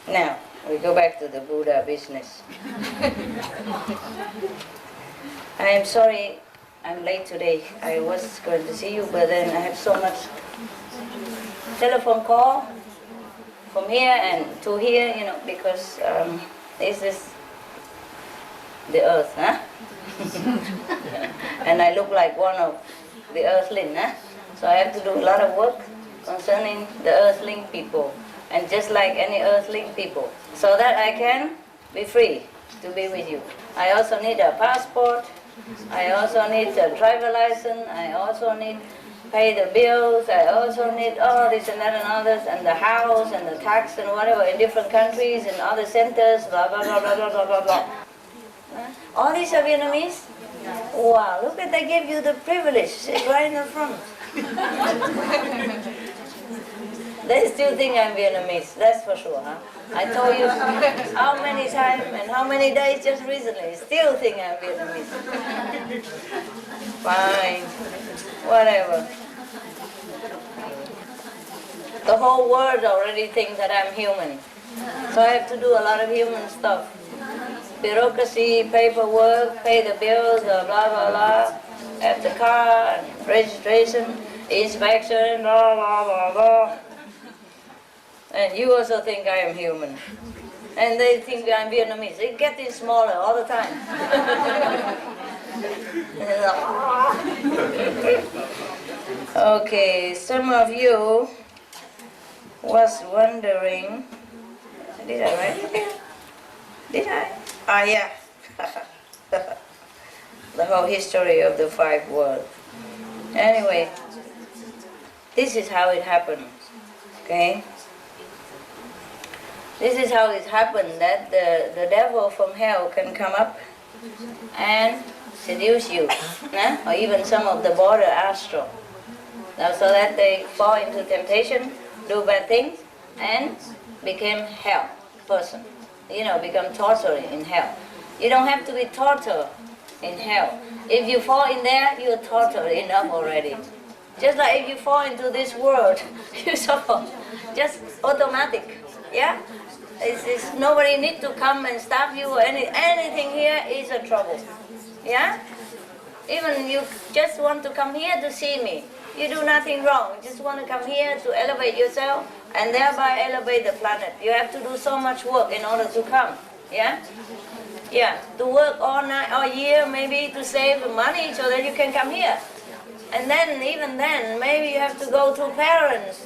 Now, we go back to the Buddha business. I am sorry I'm late today. I was going to see you, but then I have so much telephone call from here and to here, because this is the earth, huh? And I look like one of the earthling, huh? So I have to do a lot of work concerning the earthling people, and just like any earthling people, so that I can be free to be with you. I also need a passport, I also need a driver license, I also need pay the bills, I also need all this and that and others, and the house and the tax and whatever in different countries and other centers, blah blah blah blah blah blah blah blah. All these are Vietnamese? Wow, look at, they give you the privilege, sit right in the front. They still think I'm Vietnamese, that's for sure, huh? I told you how many times and how many days just recently, still think I'm Vietnamese. Fine, whatever. The whole world already thinks that I'm human, so I have to do a lot of human stuff. Bureaucracy, paperwork, pay the bills, blah blah blah, have the car, and registration, inspection, blah blah blah blah. And you also think I am human. And they think I'm Vietnamese. It's getting smaller all the time. Okay, some of you was wondering, did I write it there? Did I? Ah, yeah. The whole history of the 5 worlds. Anyway, this is how it happened. Okay? This is how it happened, that the devil from hell can come up and seduce you, or even some of the border astral. Now, so that they fall into temptation, do bad things, and became hell person. Become tortured in hell. You don't have to be tortured in hell. If you fall in there, you're tortured enough already. Just like if you fall into this world, you suffer. Just automatic, yeah? It's nobody need to come and stop you or anything here is a trouble, yeah? Even you just want to come here to see me, you do nothing wrong. You just want to come here to elevate yourself and thereby elevate the planet. You have to do so much work in order to come, yeah? Yeah, to work all night, all year, maybe to save money so that you can come here. And then, even then, maybe you have to go to parents,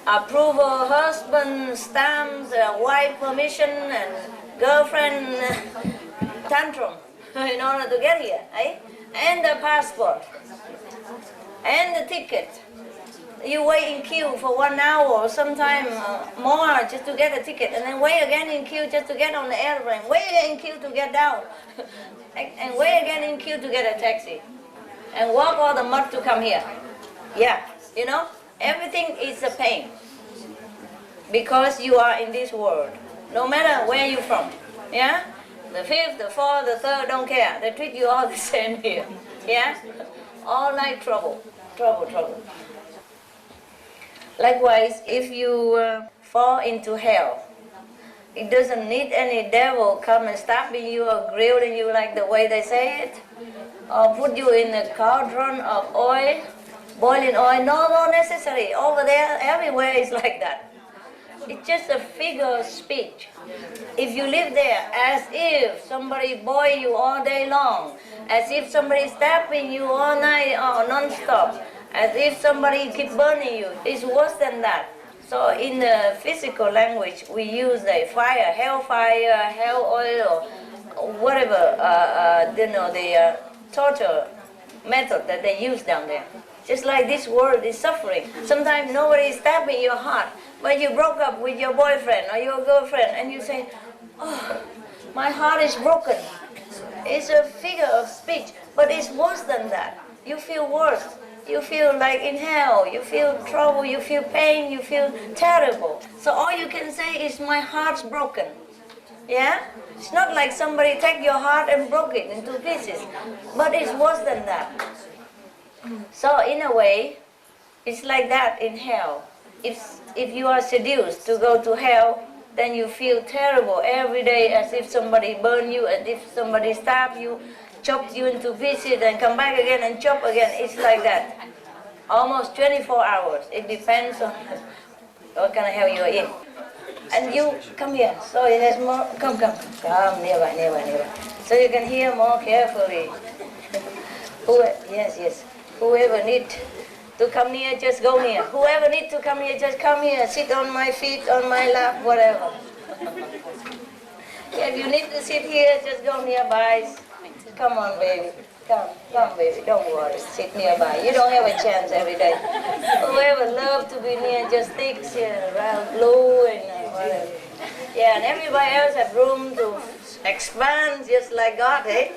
approval, husband, stamps, wife permission, and girlfriend tantrum in order to get here, eh? And the passport, and the ticket. You wait in queue for 1 hour or sometime more just to get a ticket, and then wait again in queue just to get on the airplane, wait again in queue to get down, and wait again in queue to get a taxi, and walk all the mud to come here. Yeah, everything is a pain because you are in this world, no matter where you're from, yeah? The 5th, the 4th, the 3rd, don't care. They treat you all the same here, yeah? All like trouble, trouble, trouble. Likewise, if you fall into hell, it doesn't need any devil come and stopping you or grilling you like the way they say it, or put you in a cauldron of oil, boiling oil. No necessary. Over there, everywhere is like that. It's just a figure of speech. If you live there as if somebody boil you all day long, as if somebody stabbing you all night or non-stop, as if somebody keep burning you, it's worse than that. So in the physical language, we use the fire, hellfire, hell oil, or whatever, the torture method that they use down there. Just like this world is suffering. Sometimes nobody is stabbing your heart, but you broke up with your boyfriend or your girlfriend and you say, oh, my heart is broken. It's a figure of speech, but it's worse than that. You feel worse. You feel like in hell, you feel trouble, you feel pain, you feel terrible. So all you can say is, my heart's broken. Yeah? It's not like somebody take your heart and broke it into pieces, but it's worse than that. So in a way, it's like that in hell. If you are seduced to go to hell, then you feel terrible every day, as if somebody burned you, as if somebody stabbed you, chopped you into pieces, and come back again and chop again. It's like that. Almost 24 hours. It depends on what kind of hell you're in. And you come here. So it has more. Come nearby. So you can hear more carefully. Yes. Whoever need to come near, just go near. Whoever need to come here, just come here. Sit on my feet, on my lap, whatever. If you need to sit here, just go nearby. Come on, baby. Come, baby. Don't worry. Sit nearby. You don't have a chance every day. Whoever loves to be near, just sticks here around blue and whatever. Yeah, and everybody else have room to expand, just like God, eh?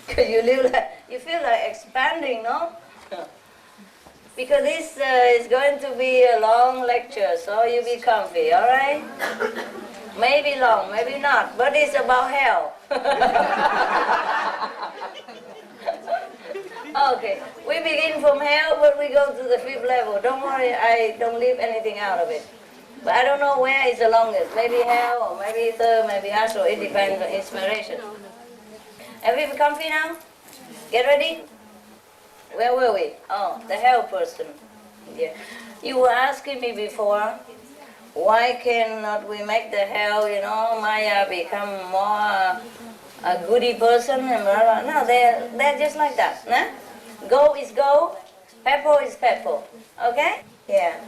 Because you feel like expanding, no? Because this is going to be a long lecture, so you be comfy, all right? Maybe long, maybe not, but it's about hell. Okay, we begin from hell, but we go to the 5th level. Don't worry, I don't leave anything out of it. But I don't know where is the longest. Maybe hell, or maybe 3rd, maybe astral. It depends on inspiration. Have we become comfy now? Get ready? Where were we? Oh, the hell person. Yeah. You were asking me before, why cannot we make the hell, Maya become more a goody person and blah, blah. No, they're just like that. Nah? Go is go, pepper is pepper. Okay? Yeah.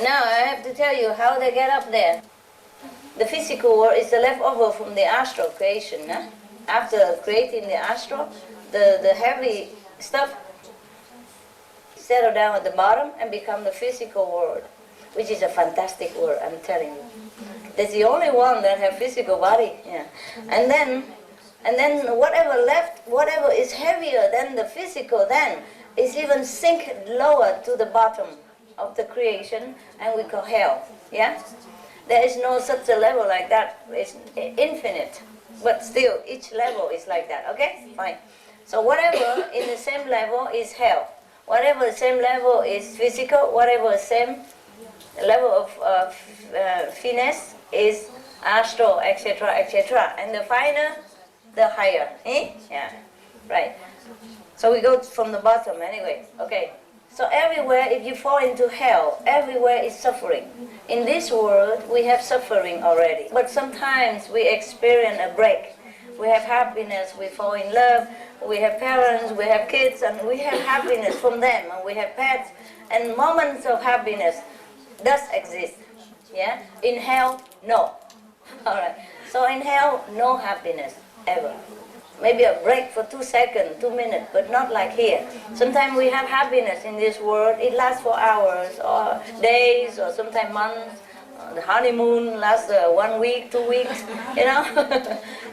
Now I have to tell you how they get up there. The physical world is the leftover from the astral creation. Nah? After creating the astral, the heavy stuff settle down at the bottom and become the physical world, which is a fantastic world, I'm telling you. That's the only one that have physical body. Yeah. And then whatever left, whatever is heavier than the physical, then is even sink lower to the bottom of the creation, and we call hell. Yeah. There is no such a level like that. It's infinite. But still, each level is like that, okay? Fine. So whatever in the same level is hell. Whatever the same level is physical, whatever the same level of finesse is astral, etc., etc. And the finer, the higher. Eh? Yeah, right. So we go from the bottom anyway, okay. So everywhere, if you fall into hell, everywhere is suffering. In this world, we have suffering already. But sometimes we experience a break. We have happiness, we fall in love, we have parents, we have kids, and we have happiness from them, and we have pets, and moments of happiness does exist. Yeah? In hell, no. All right. So in hell, no happiness, ever. Maybe a break for 2 seconds, 2 minutes, but not like here. Sometimes we have happiness in this world. It lasts for hours, or days, or sometimes months. The honeymoon lasts 1 week, 2 weeks,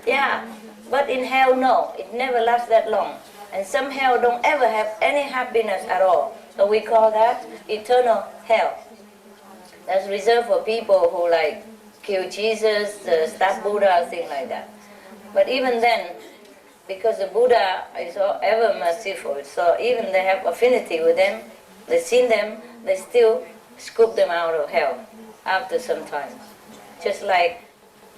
Yeah, but in hell, no. It never lasts that long. And some hell don't ever have any happiness at all. So we call that eternal hell. That's reserved for people who kill Jesus, stab Buddha, things like that. But even then, because the Buddha is ever merciful, so even they have affinity with them, they seen them, they still scoop them out of hell after some time. Just like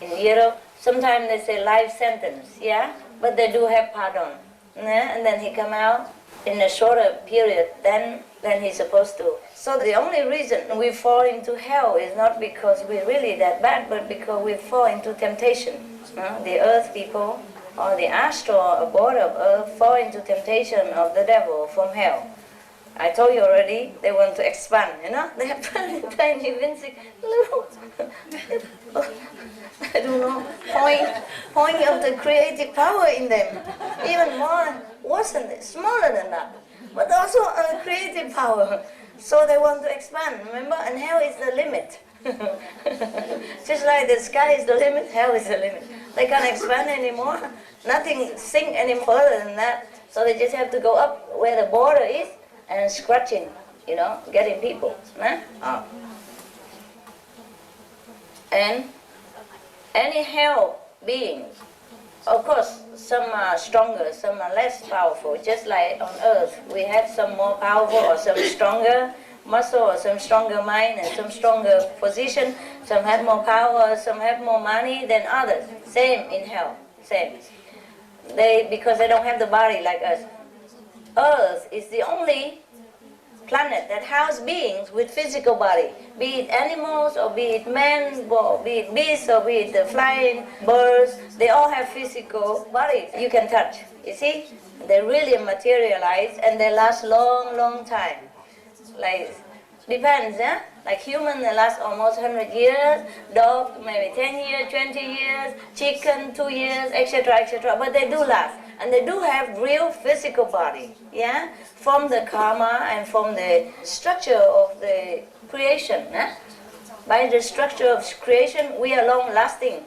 in Europe, sometimes they say life sentence, yeah, but they do have pardon. Yeah? And then he come out in a shorter period than he's supposed to. So the only reason we fall into hell is not because we're really that bad, but because we fall into temptation. The earth people, or the astral abode of earth, fall into temptation of the devil from hell. I told you already, they want to expand, They have tiny, little, I don't know, point of the creative power in them. Even more, smaller than that. But also a creative power. So they want to expand, remember? And hell is the limit. Just like the sky is the limit, hell is the limit. They can't expand anymore. Nothing sink any further than that. So they just have to go up where the border is and scratching, getting people. Oh. And any hell beings, of course, some are stronger, some are less powerful. Just like on earth, we have some more powerful or some stronger, muscle, or some stronger mind, and some stronger position. Some have more power, some have more money than others. Same in hell, same. Because they don't have the body like us. Earth is the only planet that houses beings with physical body, be it animals, or be it men, or be it beasts, or be it the flying birds. They all have physical bodies you can touch. You see, they really materialize and they last long time. Like, depends, eh? Like human, they last almost 100 years, dog maybe 10 years, 20 years, chicken 2 years, etc., etc. But they do last, and they do have real physical body, yeah? From the karma and from the structure of the creation. Eh? By the structure of creation, we are long-lasting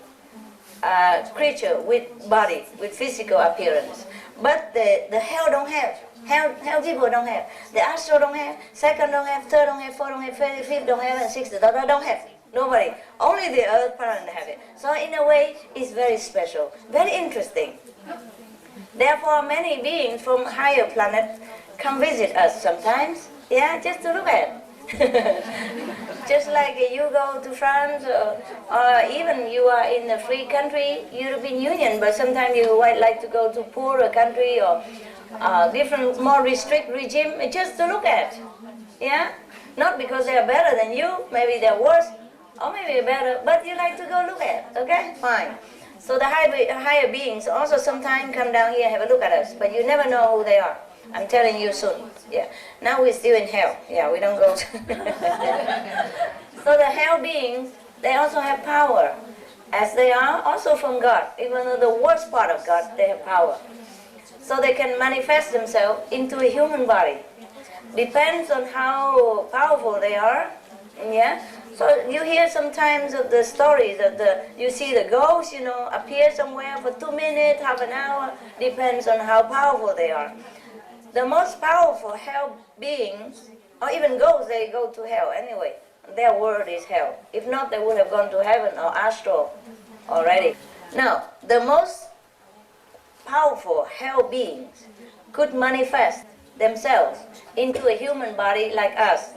creature with body, with physical appearance. But the hell don't have. Hell people don't have. The astral don't have. Second don't have. Third don't have. Fourth don't have. Fifth don't have. And sixth don't have. Nobody. Only the earth planet have it. So in a way, it's very special, very interesting. Therefore, many beings from higher planets come visit us sometimes. Yeah, just to look at. Just like you go to France, or even you are in a free country, European Union, but sometimes you might like to go to poorer country or different, more restrict regime, just to look at. Yeah? Not because they are better than you, maybe they're worse, or maybe better, but you like to go look at. Okay? Fine. So the higher beings also sometimes come down here and have a look at us, but you never know who they are. I'm telling you soon. Yeah. Now we're still in hell. Yeah, we don't go. So the hell beings, they also have power, as they are also from God. Even though the worst part of God, they have power. So they can manifest themselves into a human body. Depends on how powerful they are. Yeah. So you hear sometimes of the stories of you see the ghosts, appear somewhere for 2 minutes, half an hour. Depends on how powerful they are. The most powerful hell beings, or even ghosts, they go to hell anyway. Their world is hell. If not, they would have gone to heaven or astral already. Now, the most powerful hell beings could manifest themselves into a human body like us.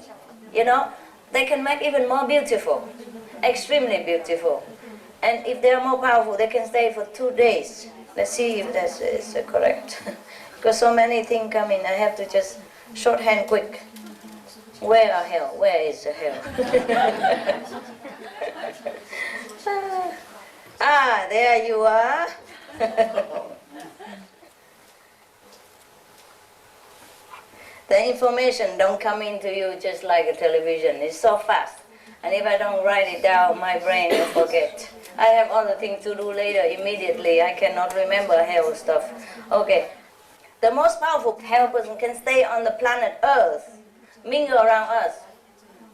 They can make even more beautiful, extremely beautiful. And if they are more powerful, they can stay for 2 days. Let's see if that is correct. Because so many things come in, I have to just shorthand quick. Where are hell? Where is the hell? There you are. The information don't come into you just like a television. It's so fast. And if I don't write it down, my brain will forget. I have other things to do later immediately. I cannot remember hell stuff. Okay. The most powerful hell person can stay on the planet Earth, mingle around us,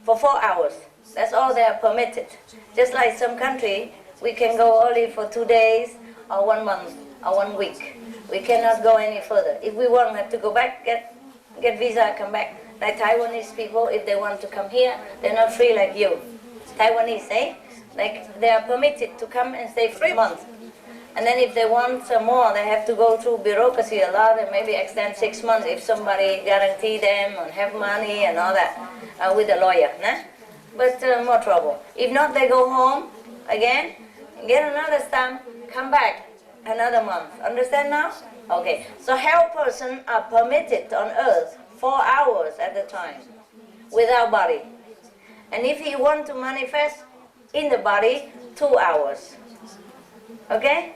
for 4 hours. That's all they are permitted. Just like some country, we can go only for 2 days, or 1 month, or 1 week. We cannot go any further. If we want, we have to go back, get visa, come back. Like Taiwanese people, if they want to come here, they're not free like you. Taiwanese, Like they are permitted to come and stay 3 months. And then if they want some more, they have to go through bureaucracy a lot and maybe extend 6 months if somebody guarantee them and have money and all that with a lawyer. Nah? But more trouble. If not, they go home again, get another stamp, come back another month. Understand now? Okay. So hell persons are permitted on earth 4 hours at a time without body. And if he want to manifest in the body, 2 hours. Okay?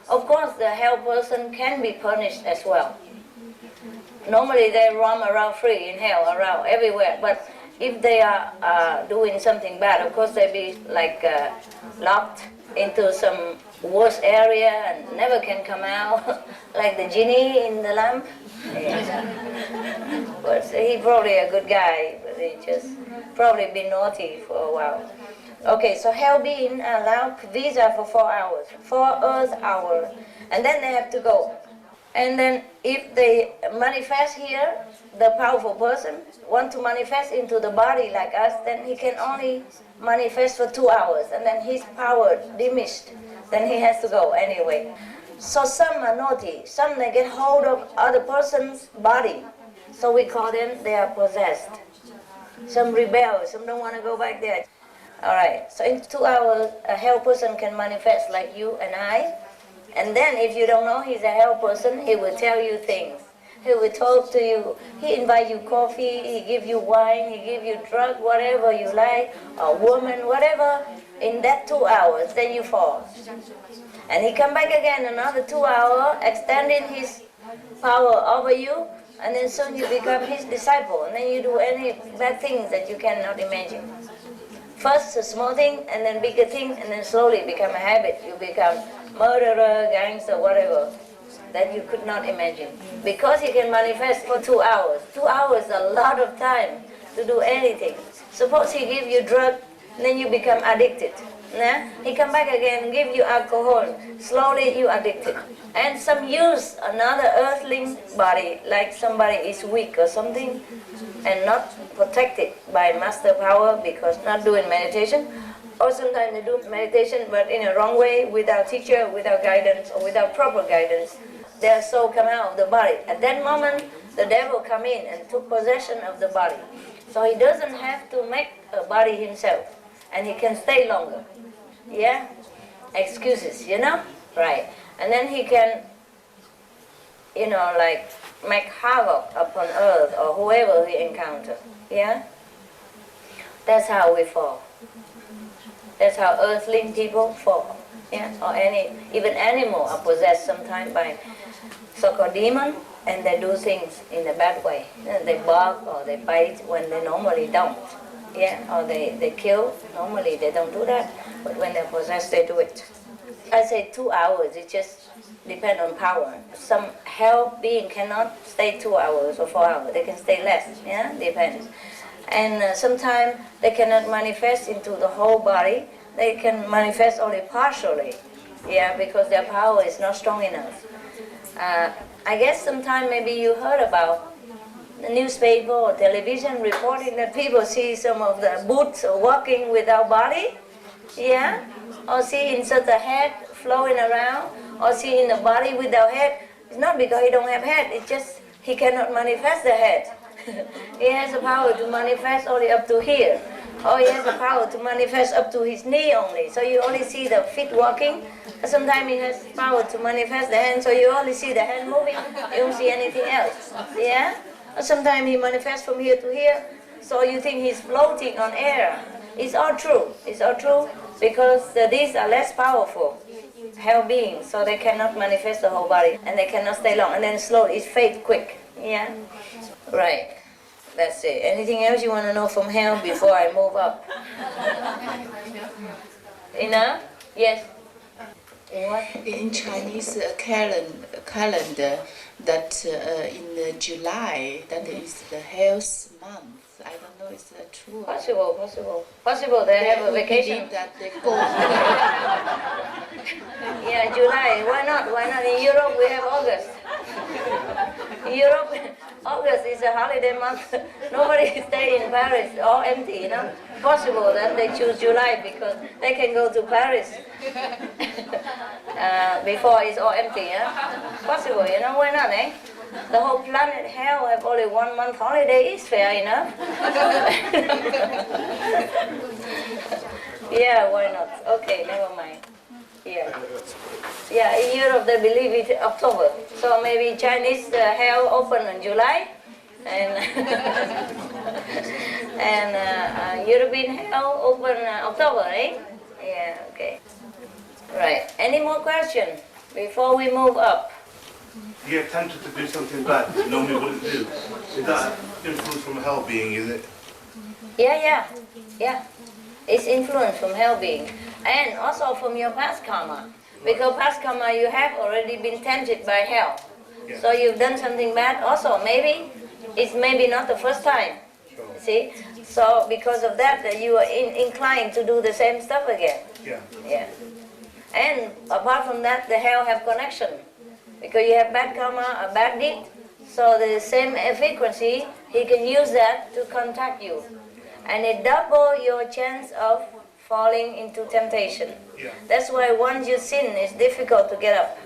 Of course, the hell person can be punished as well. Normally they roam around free in hell, around everywhere. But if they are doing something bad, of course they be like locked into some worse area and never can come out, like the genie in the lamp. Yeah. But he probably a good guy, but he just probably been naughty for a while. Okay, so hell being allowed visa for 4 hours, 4 earth hours, and then they have to go. And then if they manifest here, the powerful person want to manifest into the body like us, then he can only manifest for 2 hours, and then his power diminished, then he has to go anyway. So some are naughty, some they get hold of other person's body, so we call them they are possessed. Some rebel, some don't want to go back there. All right, so in 2 hours, a hell person can manifest like you and I. And then if you don't know he's a hell person, he will tell you things. He will talk to you. He invite you coffee, he give you wine, he give you drug, whatever you like, a woman, whatever. In that 2 hours, then you fall. And he come back again another 2 hours, extending his power over you, and then soon you become his disciple. And then you do any bad things that you cannot imagine. First a small thing, and then bigger thing, and then slowly become a habit. You become murderer, gangster, whatever, that you could not imagine. Because he can manifest for 2 hours. 2 hours is a lot of time to do anything. Suppose he give you drug, then you become addicted. Nah? He come back again, give you alcohol, slowly you addicted. And some use another earthling body, like somebody is weak or something, and not protected by master power because not doing meditation. Or sometimes they do meditation but in a wrong way, without teacher, without guidance, or without proper guidance. Their soul come out of the body. At that moment, the devil come in and took possession of the body. So he doesn't have to make a body himself, and he can stay longer. Yeah? Excuses, you know? Right. And then he can, you know, like make havoc upon earth or whoever he encounters. Yeah? That's how we fall. That's how earthling people fall. Yeah? Or even animal are possessed sometimes by so-called demon, and they do things in a bad way. They bark or they bite when they normally don't. Yeah? Or they kill. Normally they don't do that, but when they're possessed they do it. I say 2 hours, it just depends on power. Some hell being cannot stay 2 hours or 4 hours, they can stay less, yeah, depends. And sometimes they cannot manifest into the whole body, they can manifest only partially, yeah, because their power is not strong enough. I guess sometimes maybe you heard about the newspaper or television reporting that people see some of the Buddhas walking without body, yeah, or see insert the head flowing around, or see in the body without head. It's not because he don't have head, it's just he cannot manifest the head. He has the power to manifest only up to here, or he has the power to manifest up to his knee only, so you only see the feet walking. Sometimes he has power to manifest the hand, so you only see the hand moving, you don't see anything else. Yeah? Or sometimes he manifests from here to here, so you think he's floating on air. It's all true. It's all true because these are less powerful hell beings, so they cannot manifest the whole body and they cannot stay long, and then slowly it fades quick. Yeah? Right. That's it. Anything else you want to know from hell before I move up? Enough? Yes? In what? In Chinese calendar, that in July, that is the hell's month. I don't know, is that true? Possible. They have a vacation. That they go. Yeah, July. Why not? In Europe we have August. In Europe, August is a holiday month. Nobody stay in Paris, all empty, you know. Possible that they choose July because they can go to Paris before it's all empty, yeah? Possible, you know, why not, eh? The whole planet hell have only 1 month holiday is fair enough. Yeah, why not? Okay, never mind. Yeah, in Europe they believe it's October. So maybe Chinese hell open in July, and and European hell open October, eh? Yeah, okay. Right. Any more questions before we move up? You get tempted to do something bad that you normally wouldn't do. Is that influence from a hell being, is it? Yeah. It's influence from hell being. And also from your past karma. Because past karma you have already been tempted by hell. Yeah. So you've done something bad also. Maybe it's maybe not the first time. Sure. See? So because of that you are inclined to do the same stuff again. Yeah. And apart from that, the hell have connection. Because you have bad karma, a bad deed. So the same frequency, he can use that to contact you. And it double your chance of falling into temptation. Yeah. That's why once you sin, it's difficult to get up.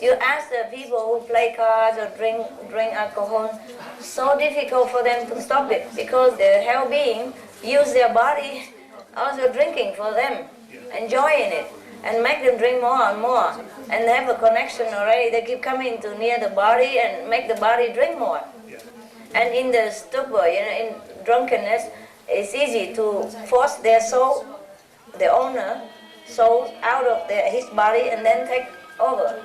You ask the people who play cards or drink alcohol, so difficult for them to stop it because the hell being use their body also drinking for them, enjoying it, and make them drink more and more, and they have a connection already. They keep coming to near the body and make the body drink more. And in the stupor, in drunkenness, it's easy to force their soul, the owner, soul out of his body and then take over.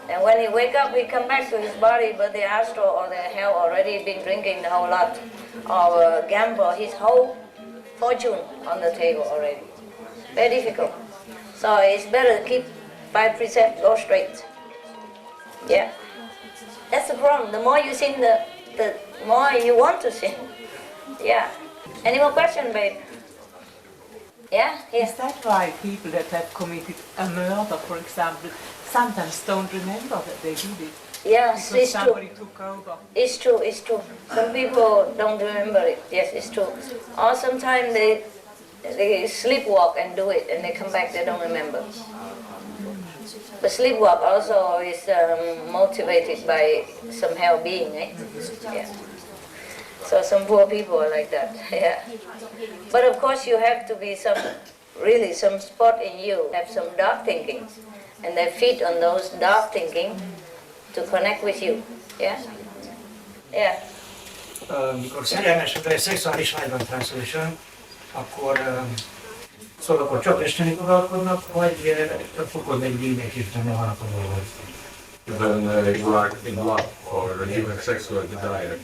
And when he wake up, he come back to his body, but the astral or the hell already been drinking the whole lot, or gamble his whole fortune on the table already. Very difficult. So it's better to keep 5 precepts, go straight. Yeah. That's the problem. The more you sin, the more you want to sin. Yeah. Any more question, babe? Yeah? Is that why people that have committed a murder, for example, sometimes don't remember that they did it? Yes, Because it's true. somebody took over. It's true, it's true. Some people don't remember it. Yes, it's true. Or sometimes they sleepwalk and do it, and they come back, they don't remember. But sleepwalk also is motivated by some hell being, eh? Yeah. So some poor people are like that, yeah. But of course you have to be some spot in you, have some dark thinking, and they feed on those dark thinking to connect with you, yeah? Yeah. Mikor szerelmesedve egy szexuális vágyban translation, akkor szóval akkor csak isteni uralkodnak, vagy fogod egy mindenképpen a dolgot. When you are in love or you have sexual desire,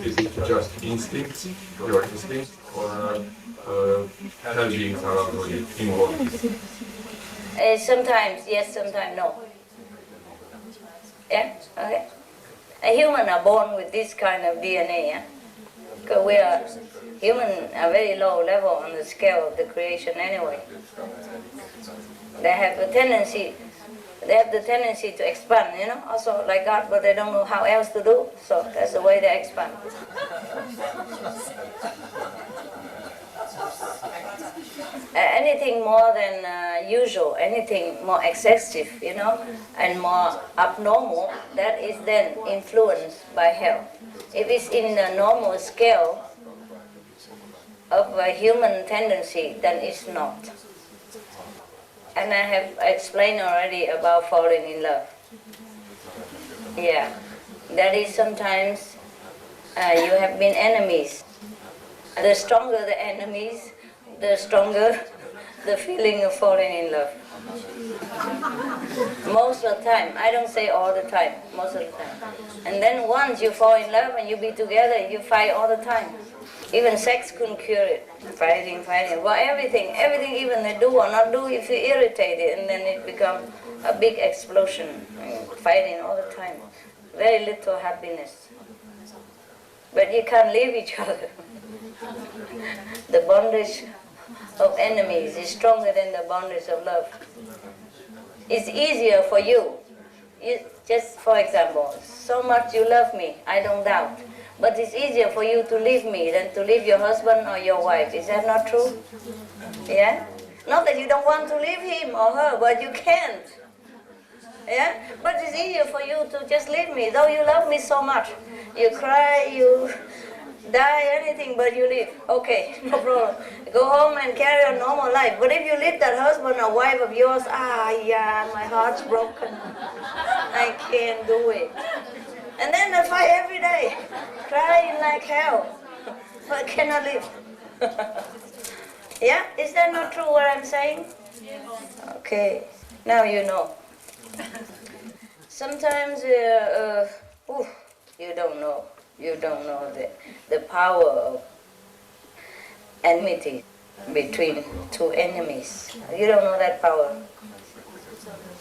is it just instincts, your instincts, or hell beings are already involved? Sometimes yes, sometimes no. Yeah, okay. Humans are born with this kind of DNA, yeah? Because humans are very low level on the scale of the creation anyway. They have the tendency to expand, also like God, but they don't know how else to do, so that's the way they expand. Anything more than usual, anything more excessive, and more abnormal, that is then influenced by hell. If it's in the normal scale of a human tendency, then it's not. And I have explained already about falling in love. Yeah, that is sometimes you have been enemies. The stronger the enemies, the stronger the feeling of falling in love. Most of the time, I don't say all the time, most of the time. And then once you fall in love and you be together, you fight all the time. Even sex couldn't cure it. Fighting. Well, everything even they do or not do, if you irritate it, and then it becomes a big explosion. Fighting all the time. Very little happiness. But you can't leave each other. The bondage of enemies is stronger than the bondage of love. It's easier for you. Just for example, so much you love me, I don't doubt. But it's easier for you to leave me than to leave your husband or your wife. Is that not true? Yeah? Not that you don't want to leave him or her, but you can't. Yeah? But it's easier for you to just leave me, though you love me so much. You cry, you die, anything, but you leave. Okay, no problem. Go home and carry on normal life. But if you leave that husband or wife of yours, yeah, my heart's broken. I can't do it. And then they fight every day, crying like hell, but cannot live. Yeah? Is that not true what I'm saying? Okay, now you know. Sometimes you don't know. You don't know the power of enmity between two enemies. You don't know that power.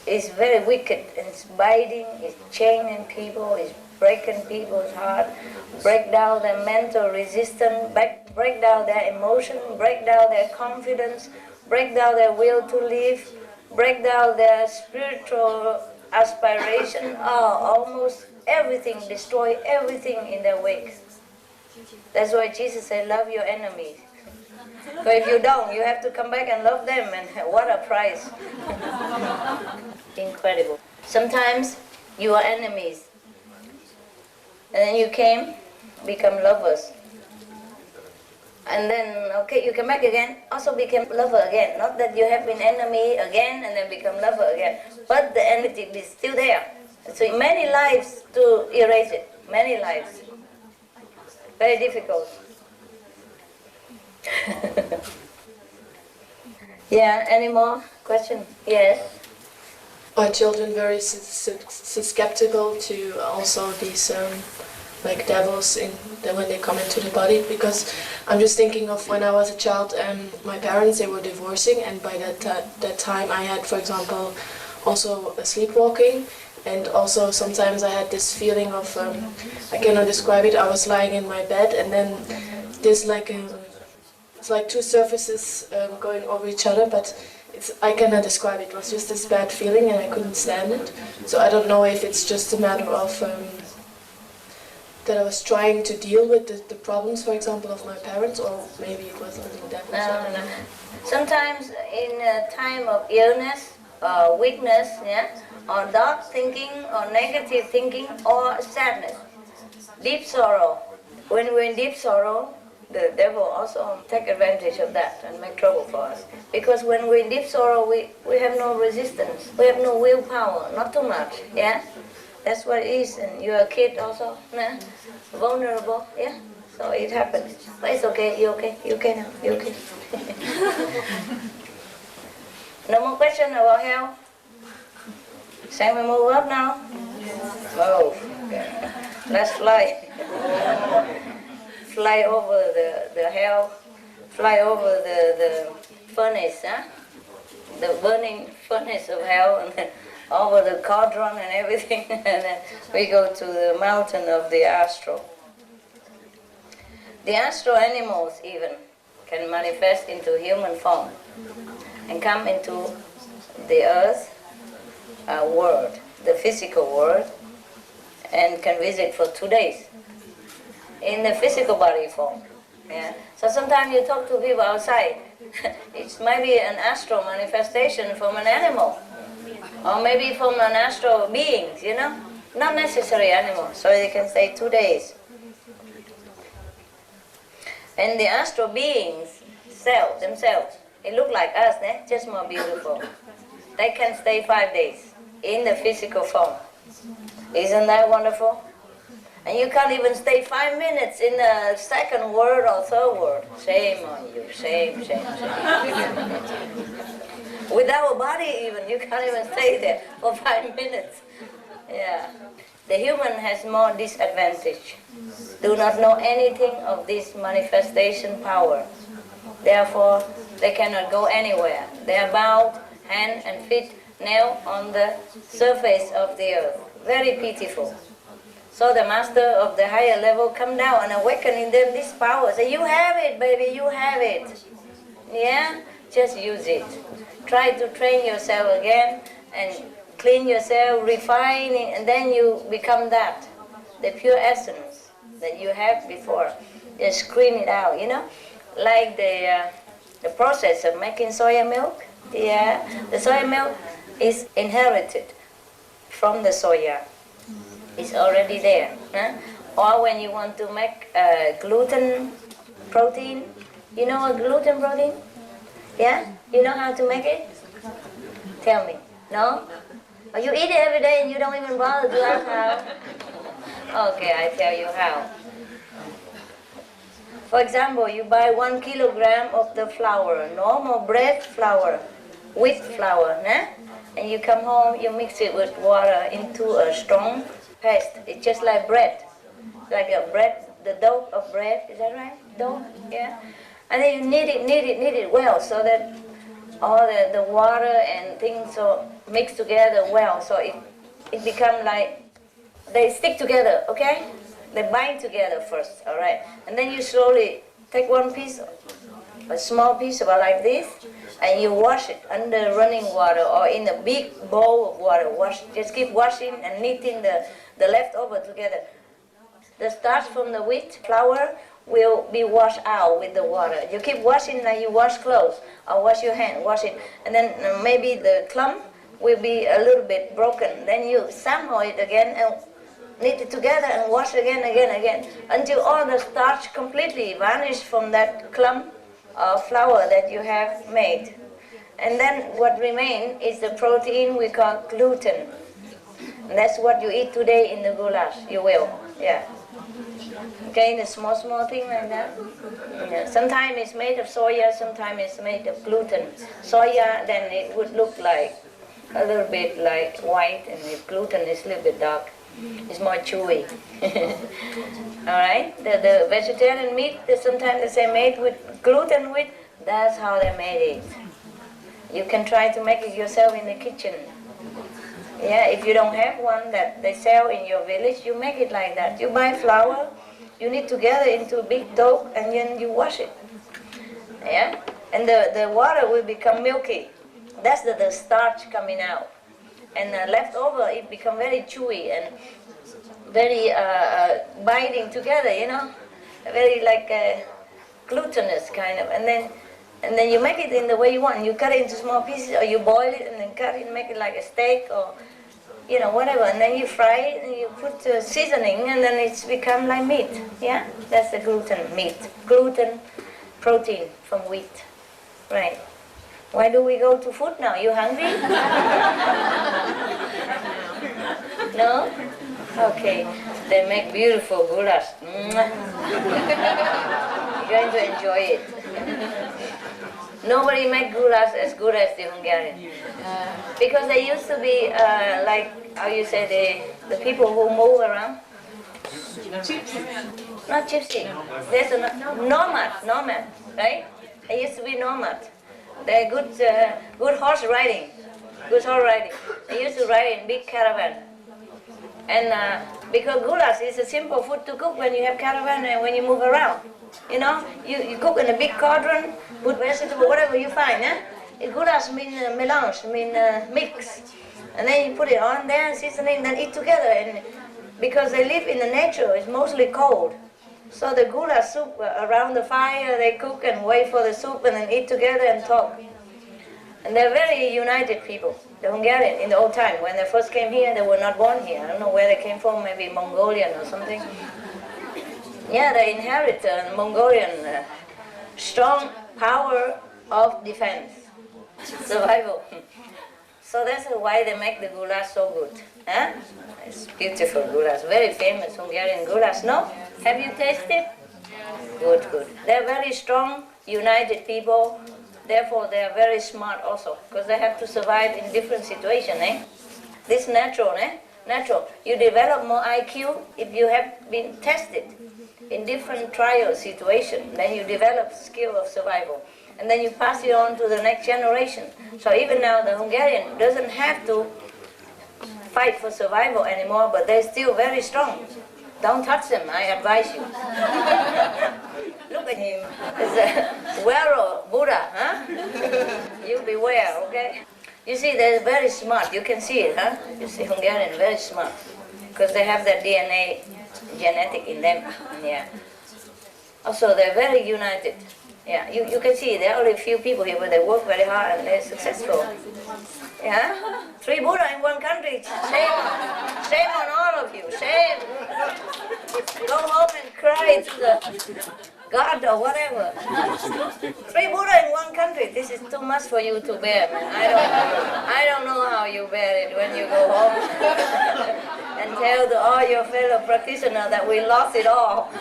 It's very wicked, and it's biting, it's chaining people, it's breaking people's heart, break down their mental resistance, break down their emotion, break down their confidence, break down their will to live, break down their spiritual aspiration, almost everything, destroy everything in their wake. That's why Jesus said, love your enemies. But if you don't, you have to come back and love them, and what a price. Incredible. Sometimes you are enemies. And then you become lovers. And then, okay, you come back again, also become lover again. Not that you have been enemy again and then become lover again. But the enmity is still there. So many lives to erase it. Many lives. Very difficult. Yeah, any more questions? Yes. Are children very susceptible to also these like devils when they come into the body? Because I'm just thinking of when I was a child, my parents, they were divorcing, and by that time I had, for example, also sleepwalking, and also sometimes I had this feeling of I cannot describe it. I was lying in my bed, and then there's like it's like two surfaces going over each other, but I cannot describe it. It was just this bad feeling and I couldn't stand it. So I don't know if it's just a matter of that I was trying to deal with the problems, for example, of my parents, or maybe it was only that. No. Sometimes in a time of illness or weakness, yeah, or dark thinking or negative thinking or sadness, deep sorrow. When we're in deep sorrow, the devil also take advantage of that and make trouble for us. Because when we're in deep sorrow, we have no resistance. We have no willpower, not too much, yeah? That's what it is. And you're a kid also, yeah? Vulnerable, yeah? So it happens. But it's okay, you're okay, you're okay now, you're okay. No more question about health? Shall we move up now? Oh, okay. Let's fly. Fly over the hell, fly over the furnace, huh? The burning furnace of hell, and then over the cauldron and everything, and then we go to the mountain of the astral. The astral animals even can manifest into human form and come into the earth world, the physical world, and can visit for 2 days. In the physical body form. Yeah. So sometimes you talk to people outside. It might be an astral manifestation from an animal. Or maybe from an astral being, you know? Not necessarily animal. So they can stay 2 days. And the astral beings themselves, it look like us, just more beautiful. They can stay 5 days in the physical form. Isn't that wonderful? And you can't even stay 5 minutes in the second world or third world. Shame on you, shame. Without a body even, you can't even stay there for 5 minutes. Yeah. The human has more disadvantage. Do not know anything of this manifestation power. Therefore, they cannot go anywhere. They are bound, hand and feet, nailed on the surface of the earth. Very pitiful. So the master of the higher level come down and awaken in them this power. Say, you have it, baby, you have it. Yeah? Just use it. Try to train yourself again and clean yourself, refine it, and then you become that. The pure essence that you had before. Just screen it out, you know? Like the process of making soya milk. Yeah? The soya milk is inherited from the soya. It's already there. Huh? Or when you want to make gluten protein, you know a gluten protein? Yeah? You know how to make it? Tell me. No? Or you eat it every day and you don't even bother to ask how? Okay, I tell you how. For example, you buy 1 kilogram of the flour, normal bread flour, wheat flour, né? And you come home, you mix it with water into a strong paste. It's just like bread, like a bread, the dough of bread. Is that right? Dough, yeah. And then you knead it well, so that all the water and things so mix together well, so it become like they stick together. Okay, they bind together first. All right, and then you slowly take one piece, a small piece about like this, and you wash it under running water or in a big bowl of water. Just keep washing and kneading the leftover together. The starch from the wheat flour will be washed out with the water. You keep washing like you wash clothes or wash your hand, wash it. And then maybe the clump will be a little bit broken. Then you sample it again and knit it together and wash again, until all the starch completely vanished from that clump of flour that you have made. And then what remains is the protein we call gluten. And that's what you eat today in the goulash. You will, yeah. Okay, the small thing like that. Yeah. Sometimes it's made of soya, sometimes it's made of gluten. Soya, then it would look like a little bit like white, and the gluten is a little bit dark. It's more chewy. All right? The vegetarian meat, sometimes they say made with gluten with, that's how they made it. You can try to make it yourself in the kitchen. Yeah, if you don't have one that they sell in your village, you make it like that. You buy flour, you knit together into a big dough, and then you wash it. Yeah? And the water will become milky. That's the starch coming out. And leftover, it become very chewy and very binding together, you know, very like glutinous kind of. And then you make it in the way you want. You cut it into small pieces, or you boil it and then cut it and make it like a steak, or you know, whatever. And then you fry it and you put seasoning, and then it's become like meat. Yeah, that's the gluten meat. Gluten, protein from wheat, right? Why do we go to food now? You hungry? No? Okay. They make beautiful goulash. You're going to enjoy it. Nobody make goulash as good as the Hungarian. Because they used to be like, how you say, the people who move around. Not gypsy. There's a nomad, right? They used to be nomad. They're good horse riding. They used to ride in big caravan. And because goulash is a simple food to cook when you have caravan and when you move around. You know, you cook in a big cauldron, put vegetable, whatever you find. Goulash means melange, means mix. And then you put it on there, seasoning, then eat together. And because they live in the nature, it's mostly cold. So the goulash soup, around the fire, they cook and wait for the soup and then eat together and talk. And they're very united people. The Hungarian, in the old time, when they first came here, they were not born here. I don't know where they came from, maybe Mongolian or something. Yeah, they inherit Mongolian strong power of defense, survival. So that's why they make the goulash so good. Huh? It's beautiful goulash, very famous Hungarian goulash. No? Have you tasted? Good. They're very strong, united people. Therefore, they are very smart also, because they have to survive in different situations. This natural, Natural. You develop more IQ if you have been tested in different trial situations. Then you develop skill of survival. And then you pass it on to the next generation. So even now the Hungarian doesn't have to fight for survival anymore, but they're still very strong. Don't touch them, I advise you. Look at him. It's a wearer Buddha, huh? You beware, okay? You see, they're very smart. You can see it, huh? You see, Hungarian, very smart. Because they have that DNA genetic in them, yeah. Also, they're very united. Yeah, you can see there are only a few people here, but they work very hard and they're successful. Yeah? 3 Buddha in one country. Shame on all of you. Shame. Go home and cry to the God or whatever. 3 Buddha in one country. This is too much for you to bear, man. I don't know how you bear it when you go home and tell all your fellow practitioners that we lost it all.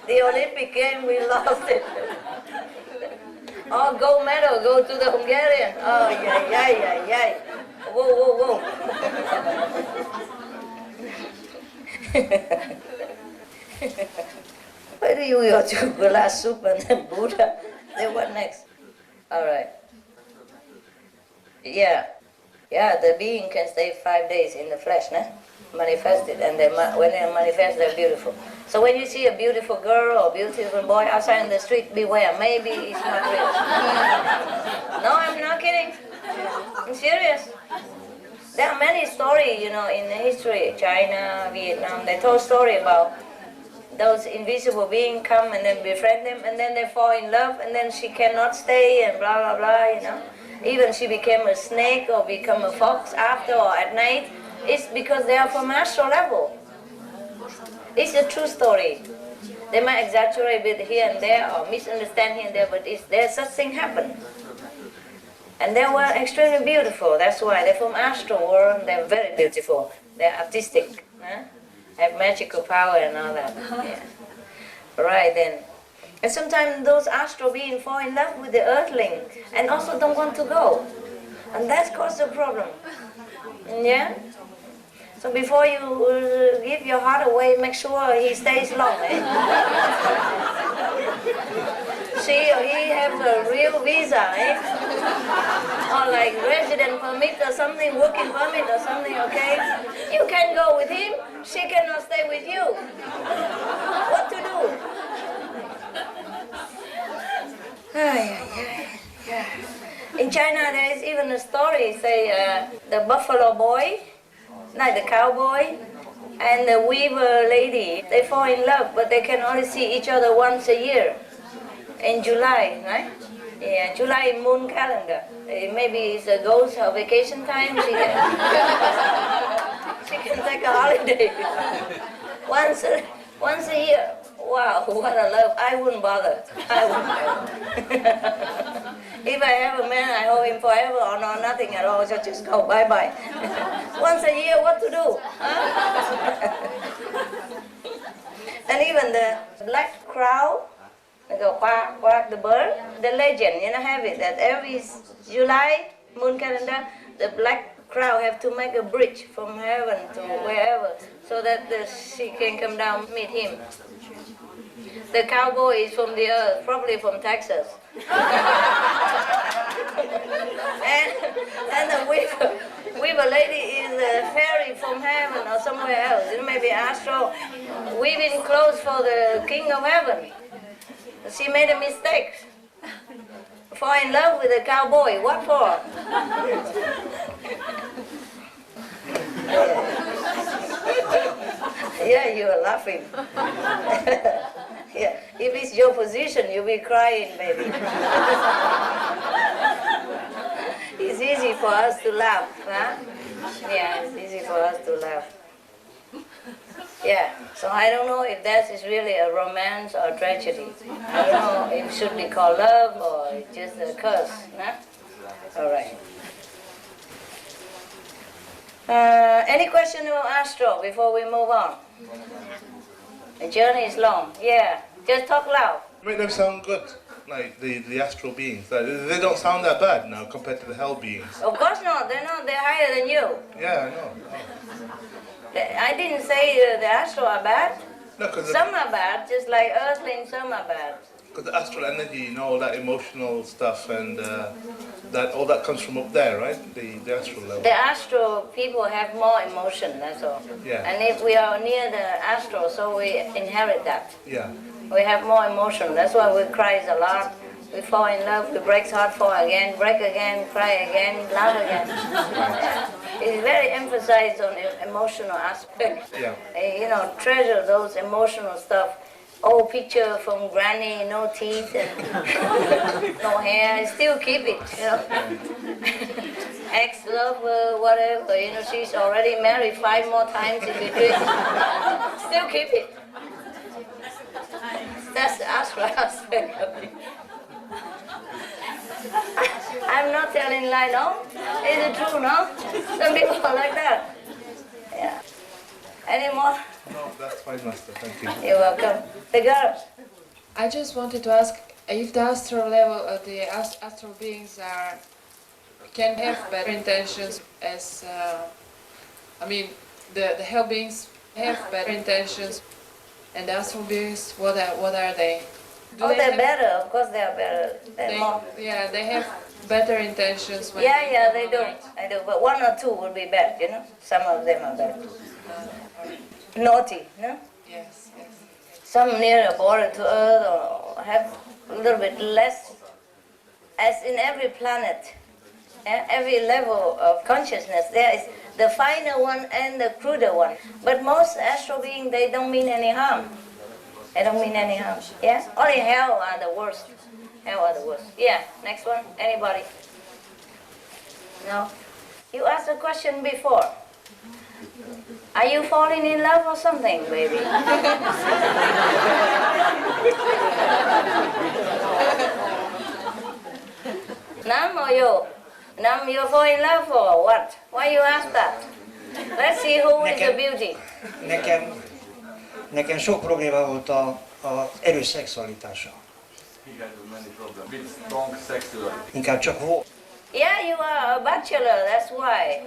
The Olympic game, we lost it. Oh, gold medal, go to the Hungarian. Oh, yay. Whoa. Why do you go to goulash soup and then Buddha? Then what next? All right. Yeah, the being can stay 5 days in the flesh, manifested, and when they manifest, they're beautiful. So when you see a beautiful girl or beautiful boy outside in the street, beware, maybe it's not real. No, I'm not kidding. I'm serious. There are many stories, in the history, China, Vietnam, they told story about those invisible beings come and then befriend them, and then they fall in love, and then she cannot stay, and blah, blah, blah, even she became a snake or become a fox after or at night, it's because they are from astral level. It's a true story. They might exaggerate a bit here and there or misunderstand here and there, but there's such thing happen. And they were extremely beautiful. That's why they're from astral world. They're very beautiful. They're artistic. Have magical power and all that. Yeah. Right then. And sometimes those astral beings fall in love with the earthling and also don't want to go. And that causes a problem. Yeah? So before you give your heart away, make sure he stays long. She or he have a real visa, or like resident permit or something, working permit or something, okay? You can go with him, she cannot stay with you. What to do? In China there is even a story, say the buffalo boy, like the cowboy, and the weaver lady, they fall in love, but they can only see each other once a year. In July, right? Yeah, July moon calendar. Maybe it's a ghost or vacation time. She can take a holiday. Once a year. Wow, what a love. I wouldn't bother. If I have a man, I hold him forever or no, nothing at all. So just go, bye-bye. Once a year, what to do? Huh? And even the black crow, they go quack, quack, the bird, the legend, have it that every July moon calendar, the black crow have to make a bridge from heaven to wherever so that she can come down meet him. The cowboy is from the earth, probably from Texas. and the weaver lady is a fairy from heaven or somewhere else. It may be astral, weaving clothes for the king of heaven. She made a mistake. Fall in love with a cowboy. What for? Yeah, you are laughing. Yeah. If it's your position, you'll be crying, baby. It's easy for us to laugh, huh? Yeah, it's easy for us to laugh. Yeah, so I don't know if that is really a romance or a tragedy. I don't know if it should be called love or it's just a curse. Huh? All right. Any question about astral before we move on? The journey is long. Yeah, just talk loud. Make them sound good, like the astral beings. Like, they don't sound that bad now compared to the hell beings. Of course not. They're not. They're higher than you. Yeah, I know. I didn't say the astral are bad. No, because Some are bad, just like earthlings, some are bad. the astral energy, all that emotional stuff and that all that comes from up there, right? The astral level. The astral people have more emotion, that's all. Yeah. And if we are near the astral, so we inherit that. Yeah. We have more emotion. That's why we cry a lot. We fall in love, we break heart, fall again, break again, cry again, laugh again. It's very emphasized on the emotional aspect. Yeah. Treasure those emotional stuff. Old picture from granny, no teeth and no hair, still keep it, Ex-lover, whatever, she's already married 5 more times in between. Still keep it. That's the astral aspect of it. I'm not telling lie, no? Is it true, no? Some people are like that. Yeah. Any more? No, that's fine, Master. Thank you. You're welcome. The girl. I just wanted to ask if the astral level, the astral beings can have better intentions as, the hell beings have better intentions, and the astral beings, what are they? They're better. Of course they are better. They're more. Yeah, they have better intentions. When Yeah, they do. I do. But 1 or 2 will be bad, Some of them are bad. Naughty, no? Yes. Some near the border to Earth or have a little bit less. As in every planet, every level of consciousness, there is the finer one and the cruder one. But most astral beings, they don't mean any harm. They don't mean any harm. Yeah? Only hell are the worst. Hell are the worst. Yeah, next one. Anybody? No. You asked the question before. Are you falling in love or something, baby? Nam or you? Nam, you fall in love or what? Why you ask that? Let's see who is the beauty. Nekem sok probléma volt az erős szexualitással. He had many problems with strong sexuality. Inkább csak volt. Yeah, you are a bachelor, that's why.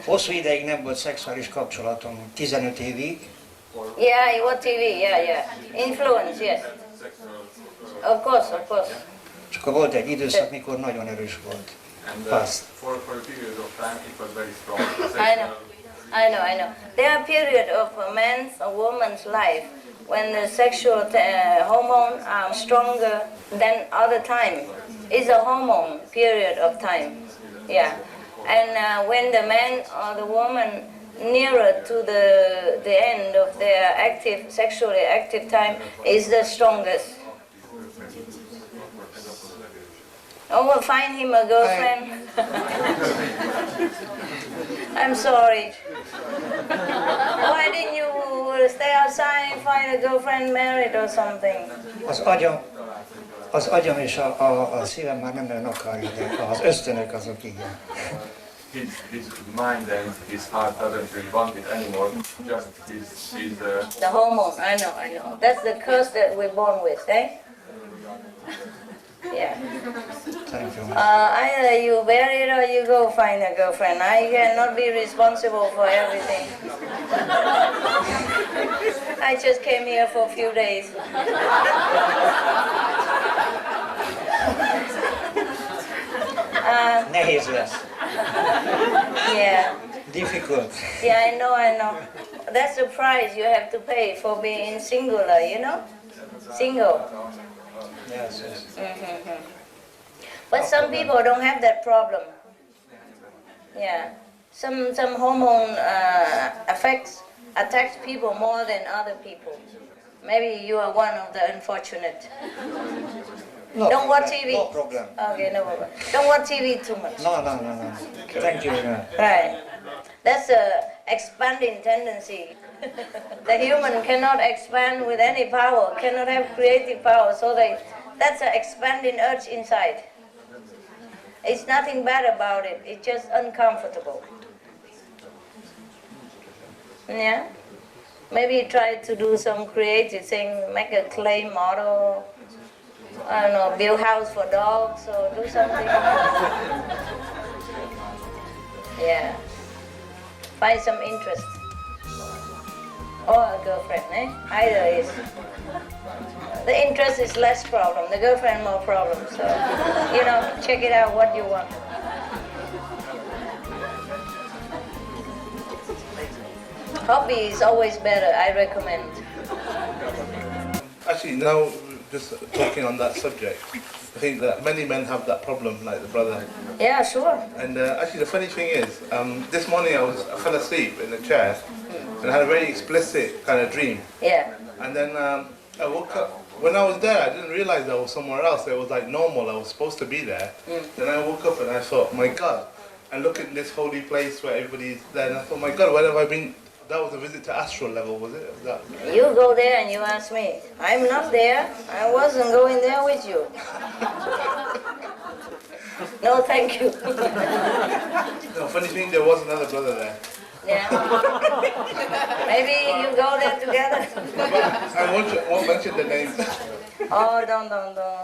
Hosszú ideig nem volt szexuális kapcsolatom, 15 évig. Yeah, you watch TV, yeah. Influence, yes. Of course. És akkor volt egy időszak, mikor nagyon erős volt. And Fast. for a period of time it was very strong. I know. There are periods of a man's or woman's life when the sexual hormones are stronger than other time. It's a hormone period of time, yeah. And when the man or the woman nearer to the end of their sexually active time is the strongest. Oh, find him a girlfriend. I'm sorry. Why didn't you stay outside and find a girlfriend, married or something? Az agyam és a szívem már nem nagyon akarja, de az ösztönök azok igen. His mind and his heart doesn't really want it anymore. Just his The hormone, I know. That's the curse that we're born with, eh? Yeah. Thank you. Either you bury it or you go find a girlfriend. I cannot be responsible for everything. I just came here for a few days. Nehéz lesz. Yeah. Difficult. Yeah, I know. That's the price you have to pay for being singular, you know? Single. Yes. But some people don't have that problem. Yeah. Some hormone attacks people more than other people. Maybe you are one of the unfortunate. No Don't problem. watch TV. No problem. Okay, no problem. Don't watch TV too much. No. Thank you very much. Right. That's a expanding tendency. The human cannot expand with any power, cannot have creative power, so that's an expanding urge inside. It's nothing bad about it, it's just uncomfortable. Yeah? Maybe try to do some creative thing, make a clay model, I don't know, build house for dogs or do something. Yeah. Find some interest. Or a girlfriend, eh? Either is. The interest is less problem, the girlfriend more problem. So, check it out what you want. Hobby is always better, I recommend. Actually, now just talking on that subject, I think that many men have that problem, like the brother. Yeah, sure. And actually, the funny thing is, this morning I fell asleep in the chair and I had a very explicit kind of dream. Yeah. And then I woke up. When I was there, I didn't realize I was somewhere else. It was like normal. I was supposed to be there. Then I woke up and I thought, my God. And look at this holy place where everybody's there. And I thought, my God, where have I been? That was a visit to astral level, was it? You go there and you ask me. I'm not there. I wasn't going there with you. No, thank you. No, funny thing, there was another brother there. Yeah. Maybe you go there together. I won't mention the name. Oh,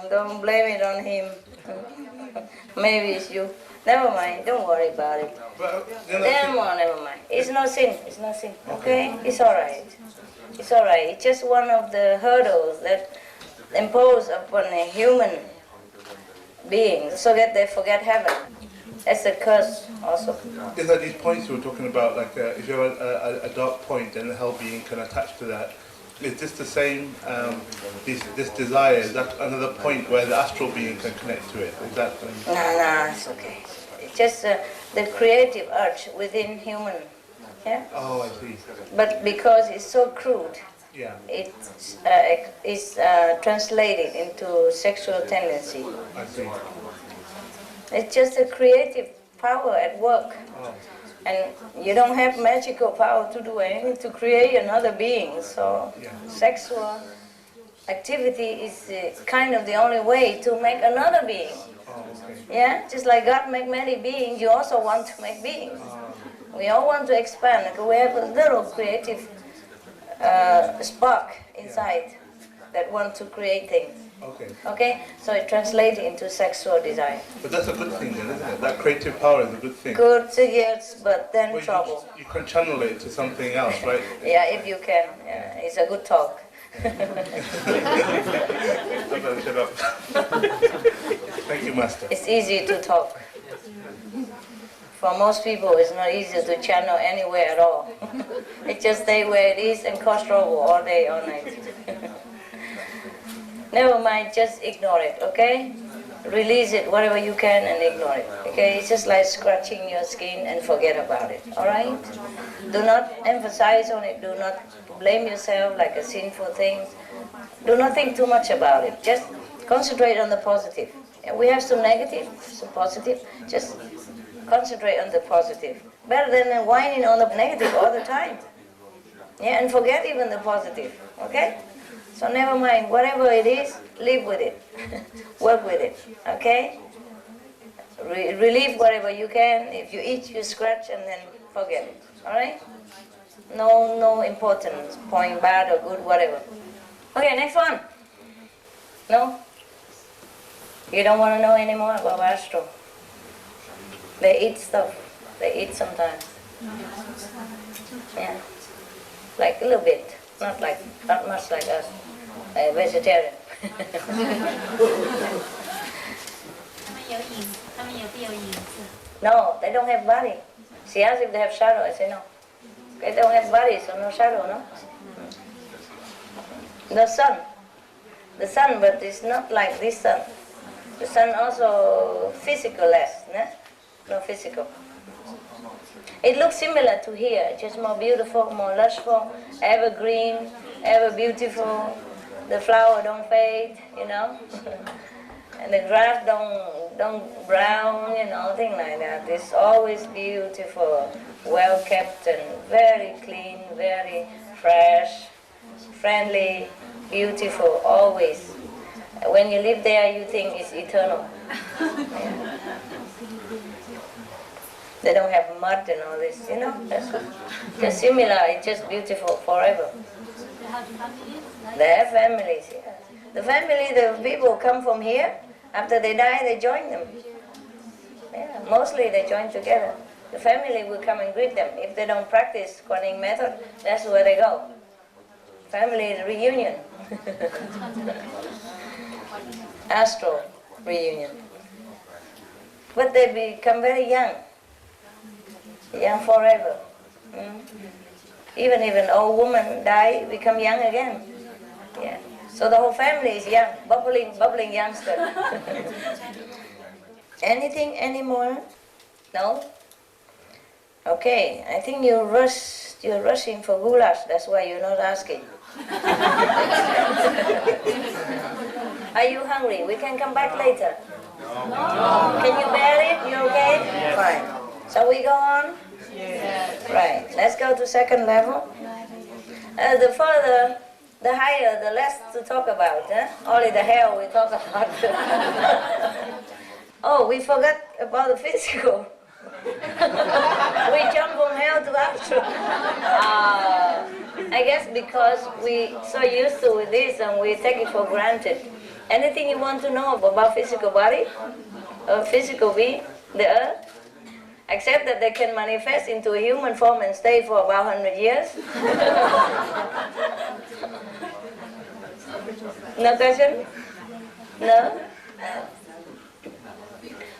don't blame it on him. Maybe it's you. Never mind, don't worry about it. But, Never mind. It's no sin, okay? It's alright. It's just one of the hurdles that impose upon a human being so that they forget heaven. That's a curse also. Is that these points you were talking about, like if you have a dark point and the hell being can attach to that, is this the same, this desire, is that another point where the astral being can connect to it? Is that... No, it's okay. It's just the creative urge within human, yeah? Oh, I see. But because it's so crude, Yeah, it's translated into sexual tendency. I see. It's just a creative power at work. And you don't have magical power to do anything to create another being. So sexual activity is kind of the only way to make another being. Yeah, just like God make many beings, you also want to make beings. We all want to expand. We have a little creative spark inside that want to create things. Okay, so it translates into sexual desire. But that's a good thing, then, isn't it? That creative power is a good thing. Good, yes, but then Well, trouble. You can channel it to something else, right? Yeah, if you can. Yeah, it's a good talk. I better shut up. Thank you, Master. It's easy to talk. For most people, it's not easy to channel anywhere at all. It just stay where it is and cause trouble all day, all night. Never mind, just ignore it, okay? Release it, whatever you can, and ignore it, okay? It's just like scratching your skin and forget about it, all right? Do not emphasize on it. Do not blame yourself like a sinful thing. Do not think too much about it. Just concentrate on the positive. And we have some negative, some positive. Just concentrate on the positive. Better than whining on the negative all the time. Yeah, and forget even the positive, okay? So never mind, whatever it is, live with it. Work with it, okay? Relieve whatever you can. If you eat, you scratch and then forget it, all right? No importance, point bad or good, whatever. Okay, next one. No? You don't want to know anymore about astral? They eat stuff. They eat sometimes. Yeah. Like a little bit. Not much like us. Vegetarian. No, they don't have body. She asked if they have shadow. I say no. They don't have body, so no shadow, no? The sun. The sun, but it's not like this sun. The sun also physical less, no? No physical. It looks similar to here, just more beautiful, more lustful, evergreen, ever beautiful. The flower don't fade, you know. And the grass don't brown, you know, things like that. It's always beautiful, well kept and very clean, very fresh, friendly, beautiful, always. When you live there, you think it's eternal. Yeah. They don't have mud and all this, you know. That's just similar, it's just beautiful forever. They have families, yeah. The family, the people come from here. After they die, they join them. Yeah, mostly they join together. The family will come and greet them. If they don't practice Kuan method, that's where they go. Family reunion. Astral reunion. But they become very young. Young forever. Even if an old woman die, become young again. Yeah. So the whole family is young, bubbling youngster. Anything anymore? No? Okay, I think you're rushing for goulash, that's why you're not asking. Are you hungry? We can come back later. No. Can you bear it? You okay? Yes. Fine. So we go on? Yes. Right, let's go to second level. The further, the higher, the less to talk about. Only the hell we talk about. Oh, we forgot about the physical. We jump from hell to astral. I guess because we so used to this and we take it for granted. Anything you want to know about physical body, or physical being, the earth? Except that they can manifest into a human form and stay for about 100 years. No question? No?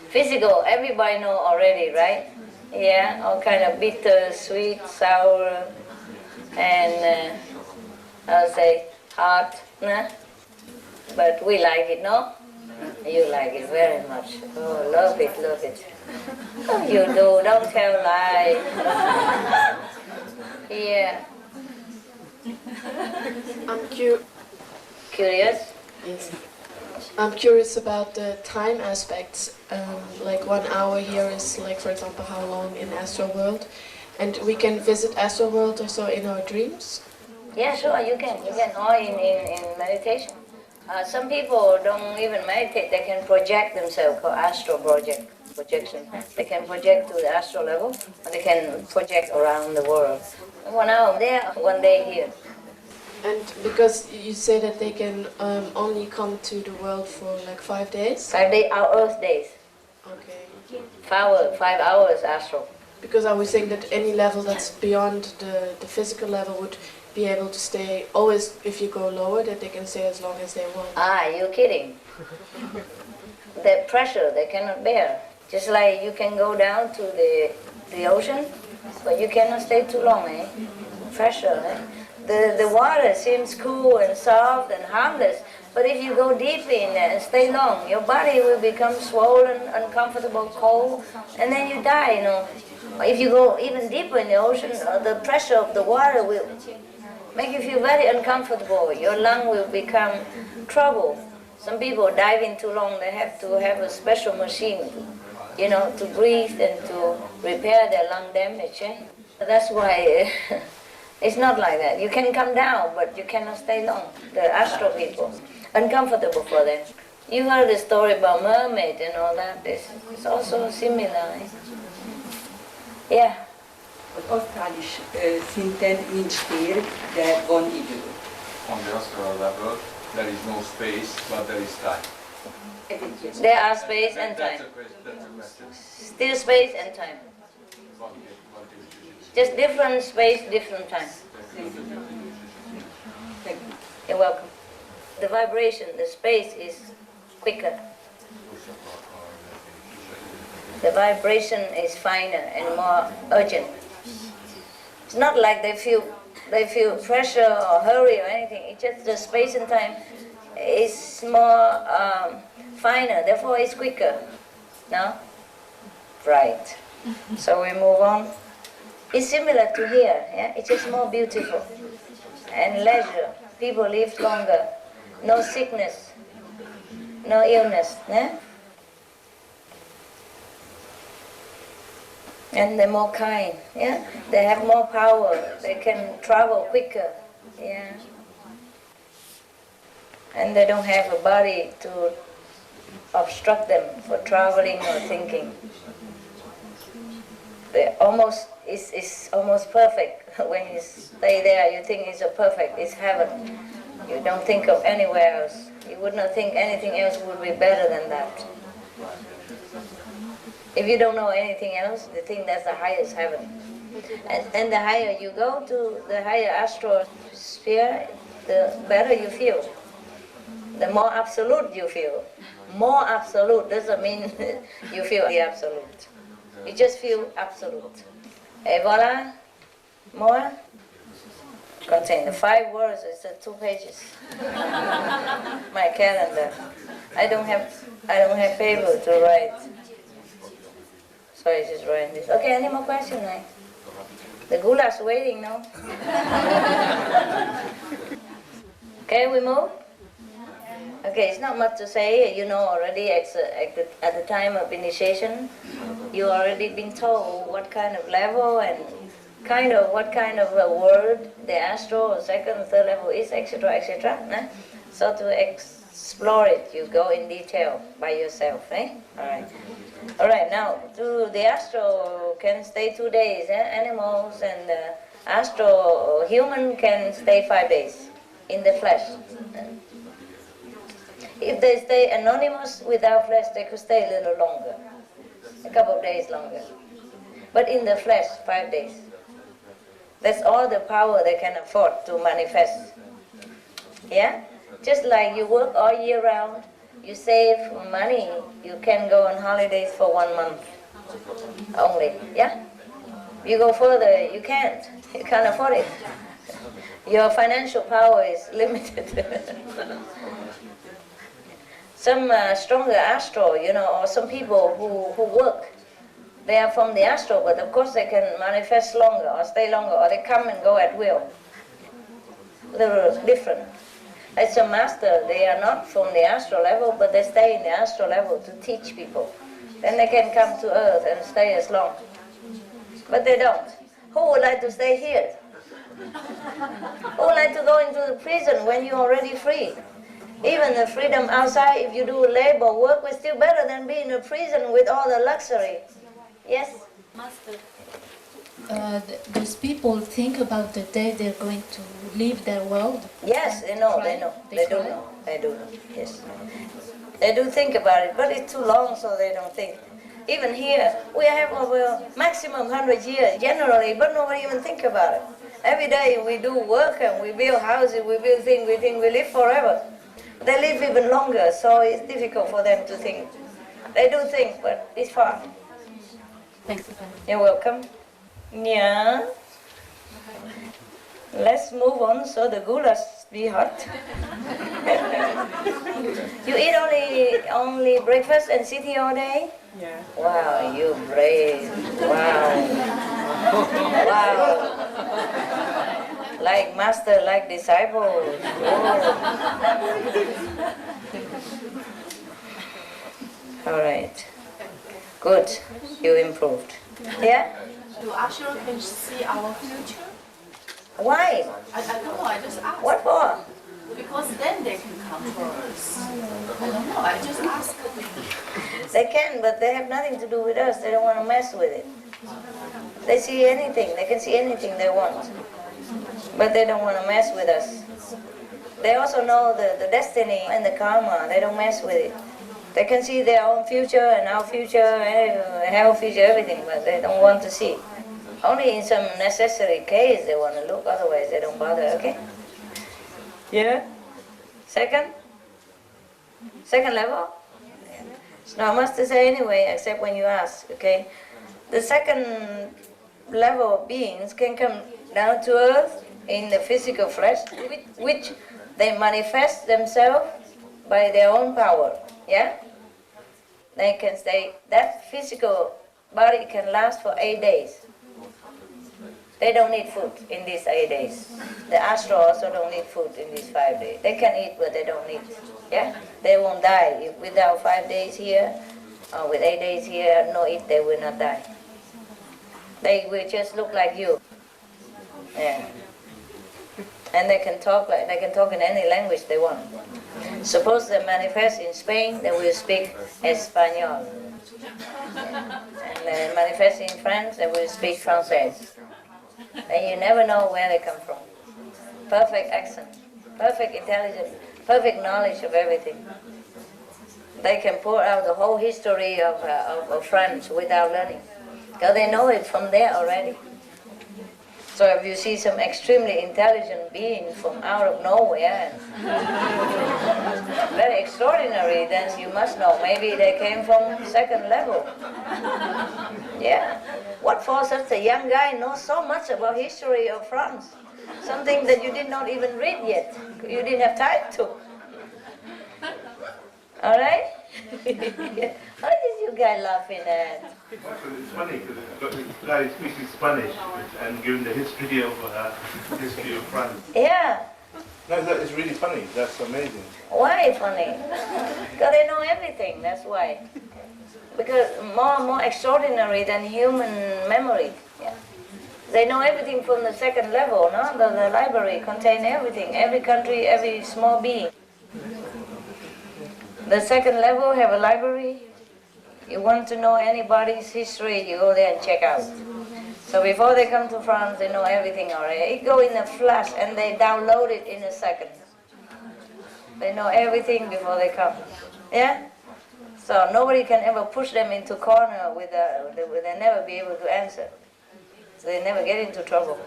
Physical, everybody know already, right? Yeah, all kind of bitter, sweet, sour, and I'll say hot, nah? But we like it, no? You like it very much. Oh, love it, love it. Oh, you do, don't tell lies. Yeah. I'm curious. Curious? Yes. I'm curious about the time aspects. Like 1 hour here is like, for example, how long in astral world, and we can visit astral world also in our dreams. Yeah, sure, you can, or in meditation. Some people don't even meditate, they can project themselves, called astral projection. They can project to the astral level, or they can project around the world. 1 hour there, 1 day here. And because you say that they can only come to the world for like 5 days? 5 days, our Earth days. Okay. 5 hours astral. Because I was saying that any level that's beyond the physical level would be able to stay always, if you go lower, that they can stay as long as they want. Ah, you're kidding. The pressure they cannot bear. Just like you can go down to the ocean, but you cannot stay too long, eh? Pressure, eh? The water seems cool and soft and harmless, but if you go deeply in there and stay long, your body will become swollen, uncomfortable, cold, and then you die, you know. Or if you go even deeper in the ocean, the pressure of the water will make you feel very uncomfortable. Your lung will become trouble. Some people dive in too long, they have to have a special machine, you know, to breathe and to repair their lung damage. Eh? That's why it's not like that. You can come down, but you cannot stay long. The astral people, uncomfortable for them. You heard the story about mermaid and all that. It's also similar. Eh? Yeah. Az asztrális szinten nincs tér, de van idő. On the astral level, there is no space, but there is time. There are space and time. That's a question. Still space and time. Just different space, different time. You're welcome. The vibration, the space is quicker. The vibration is finer and more urgent. It's not like they feel pressure or hurry or anything. It's just the space and time is more finer, therefore it's quicker. No? Right. So we move on. It's similar to here, yeah? It's just more beautiful. And leisure. People live longer. No sickness. No illness. Yeah? And they're more kind, yeah? They have more power, they can travel quicker, yeah? And they don't have a body to obstruct them for traveling or thinking. It's almost perfect. When you stay there, you think it's perfect, it's heaven. You don't think of anywhere else. You would not think anything else would be better than that. If you don't know anything else, you think that's the highest heaven. And the higher you go to the higher astral sphere, the better you feel. The more absolute you feel. More absolute doesn't mean you feel the absolute. You just feel absolute. Et voilà, more. Contain the 5 words, it's 2 pages. My calendar. I don't have paper to write. So I just write this. Okay, any more questions? Right? The goulash waiting now. Okay, we move? Okay, it's not much to say. You know already at the time of initiation, you already been told what kind of level and what kind of a word the astral or second or third level is, etc., etc. Eh? So to explore it, you go in detail by yourself. Eh? All right, now, the astral can stay 2 days. Animals and astral human can stay 5 days in the flesh. If they stay anonymous without flesh, they could stay a little longer, a couple of days longer. But in the flesh, 5 days. That's all the power they can afford to manifest. Yeah? Just like you work all year round, you save money, you can go on holidays for 1 month only, yeah? You go further, you can't afford it. Your financial power is limited. Some stronger astral, or some people who work, they are from the astral, but of course they can manifest longer or stay longer, or they come and go at will. A little different. It's a master. They are not from the astral level, but they stay in the astral level to teach people. Then they can come to earth and stay as long. But they don't. Who would like to stay here? Who would like to go into the prison when you're already free? Even the freedom outside, if you do labor work, is still better than being in a prison with all the luxury. Yes? Master, those people think about the day they're going to leave their world? Yes, they know, they know. They do know. They do know, yes. They do think about it, but it's too long, so they don't think. Even here, we have over maximum 100 years generally, but nobody even think about it. Every day we do work and we build houses, we build things, we think we live forever. They live even longer, so it's difficult for them to think. They do think, but it's far. Thanks. You're welcome. Yeah. Let's move on so the goulash be hot. You eat only breakfast and sit here all day? Yeah. Wow, you brave. Wow. Wow. Like master, like disciple. Oh. All right. Good. You improved. Yeah? Do Ashura can see our future? Why? I don't know, I just asked. What for? Because then they can come for us. I don't know, I just asked. They can, but they have nothing to do with us. They don't want to mess with it. They see anything. They can see anything they want. But they don't want to mess with us. They also know the destiny and the karma. They don't mess with it. They can see their own future and our future, health future, everything, but they don't want to see. Only in some necessary case they want to look, otherwise they don't bother, okay? Yeah? Second? Second level? No, I must say anyway, except when you ask, okay? The second level of beings can come down to earth in the physical flesh, which they manifest themselves by their own power, yeah? They can stay, that physical body can last for 8 days. They don't need food in these 8 days. The astral also don't need food in these 5 days. They can eat, but they don't need, yeah? They won't die. If without 5 days here, or with 8 days here, no eat, they will not die. They will just look like you. Yeah. And they can talk in any language they want. Suppose they manifest in Spain, they will speak Espanol. And they manifest in France, they will speak Francais. And you never know where they come from. Perfect accent, perfect intelligence, perfect knowledge of everything. They can pour out the whole history of France without learning, because they know it from there already. So if you see some extremely intelligent being from out of nowhere, very extraordinary, then you must know maybe they came from second level. Yeah. What for such a young guy knows so much about history of France? Something that you did not even read yet. You didn't have time to. All right? What is you guy laughing at? It's funny because the guy speaking Spanish and giving the history of France. Yeah. No, that is really funny. That's amazing. Why funny? Because they know everything, that's why. Because more extraordinary than human memory. Yeah. They know everything from the second level, no? The library contains everything, every country, every small being. The second level have a library. You want to know anybody's history, you go there and check out. So before they come to France, they know everything already. It go in a flash and they download it in a second. They know everything before they come. Yeah? So nobody can ever push them into corner with they'll never be able to answer. So they never get into trouble.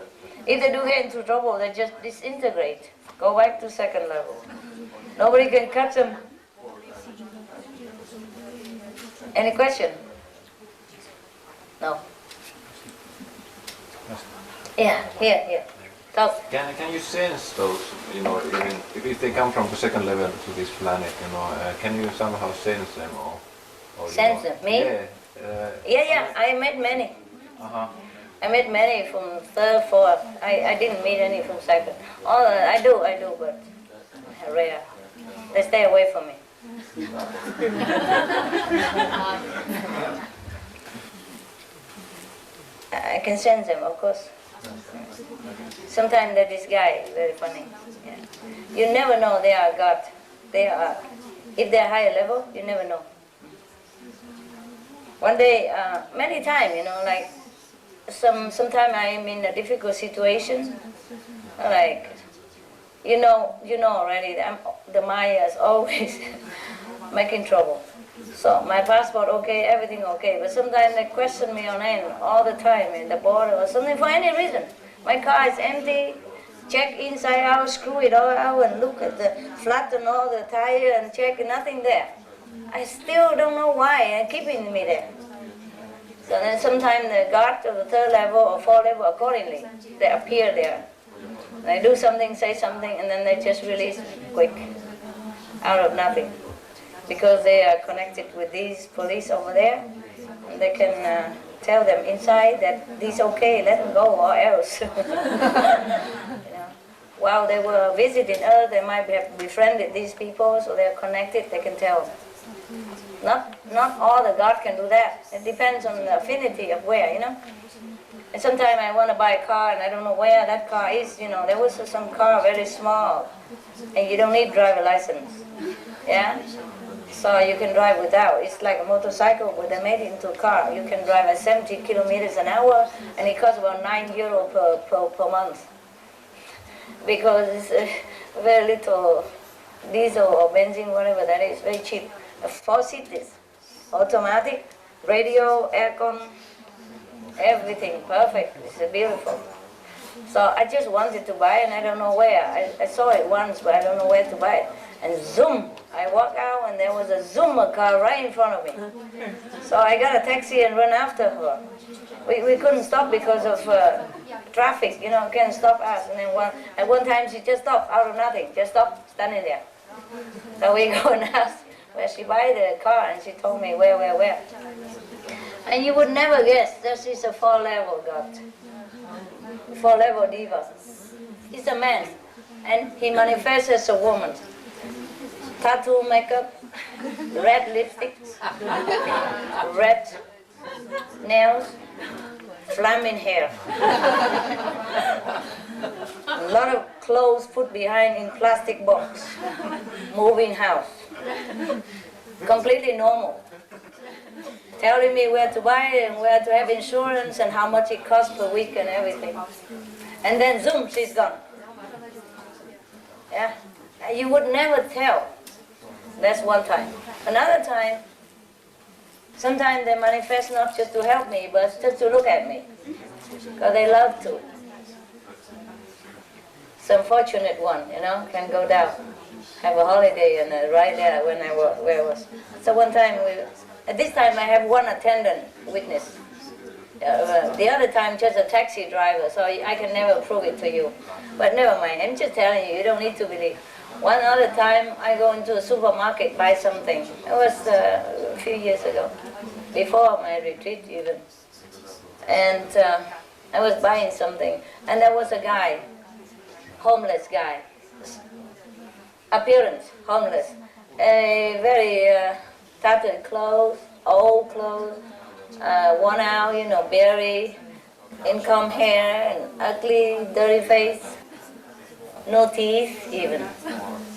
If they do get into trouble, they just disintegrate. Go back to second level. Nobody can catch them. Any question? No. Yeah, here. Talk. Can you sense those, even if they come from the second level to this planet, can you somehow sense them or Sense them? Me? Yeah. I met many. Uh-huh. I met many from third, fourth. I didn't meet any from second. I do, but rare. They stay away from me. I can sense them, of course. Sometimes that this guy is very funny. Yeah. You never know they are God. They are. If they're higher level, you never know. One day, many times, like sometime I am in a difficult situation, like you know already. The Maya is always making trouble. So my passport okay, everything okay, but sometimes they question me on end all the time in the border or something for any reason. My car is empty, check inside out, screw it all out and look at the flatten all the tire and check, nothing there. I still don't know why and keeping me there. So then sometimes the guard of the third level or fourth level accordingly, they appear there. They do something, say something, and then they just release quick, out of nothing. Because they are connected with these police over there, and they can tell them inside that this okay, let them go or else. While they were visiting us, they might have befriended these people, so they're connected, they can tell. Not all the God can do that. It depends on the affinity of where, And sometimes I want to buy a car and I don't know where that car is, There was some car very small, and you don't need driver license, yeah? So you can drive without. It's like a motorcycle, but they made it into a car. You can drive at 70 kilometers an hour, and it costs about €9 per month. Because it's very little diesel or benzene, whatever that is, very cheap. 4 seats, automatic, radio, aircon, everything perfect. It's beautiful. So I just wanted to buy, and I don't know where. I saw it once, but I don't know where to buy it. And zoom, I walked out and there was a Zoomer car right in front of me. So I got a taxi and ran after her. We couldn't stop because of traffic, can't stop us. And then at one time she just stopped out of nothing, just stopped standing there. So we go and ask where she buy the car, and she told me where. And you would never guess this is a 4-level God. 4-level diva. He's a man, and he manifests as a woman. Tattoo makeup, red lipsticks, red nails, flaming hair. A lot of clothes put behind in plastic box. Moving house. Completely normal. Telling me where to buy it and where to have insurance and how much it costs per week and everything. And then zoom, she's gone. Yeah, you would never tell. That's one time. Another time, sometimes they manifest not just to help me, but just to look at me. Because they love to. Some fortunate one, can go down, have a holiday, and right there when where I was. So one time, at this time I have one attendant witness. The other time just a taxi driver, so I can never prove it to you. But never mind, I'm just telling you, you don't need to believe. One other time I go into a supermarket, buy something. It was a few years ago, before my retreat even. And I was buying something, and there was a guy, homeless guy, appearance, homeless, a very tattered clothes, old clothes, worn out, berry, income hair, and ugly, dirty face, no teeth even.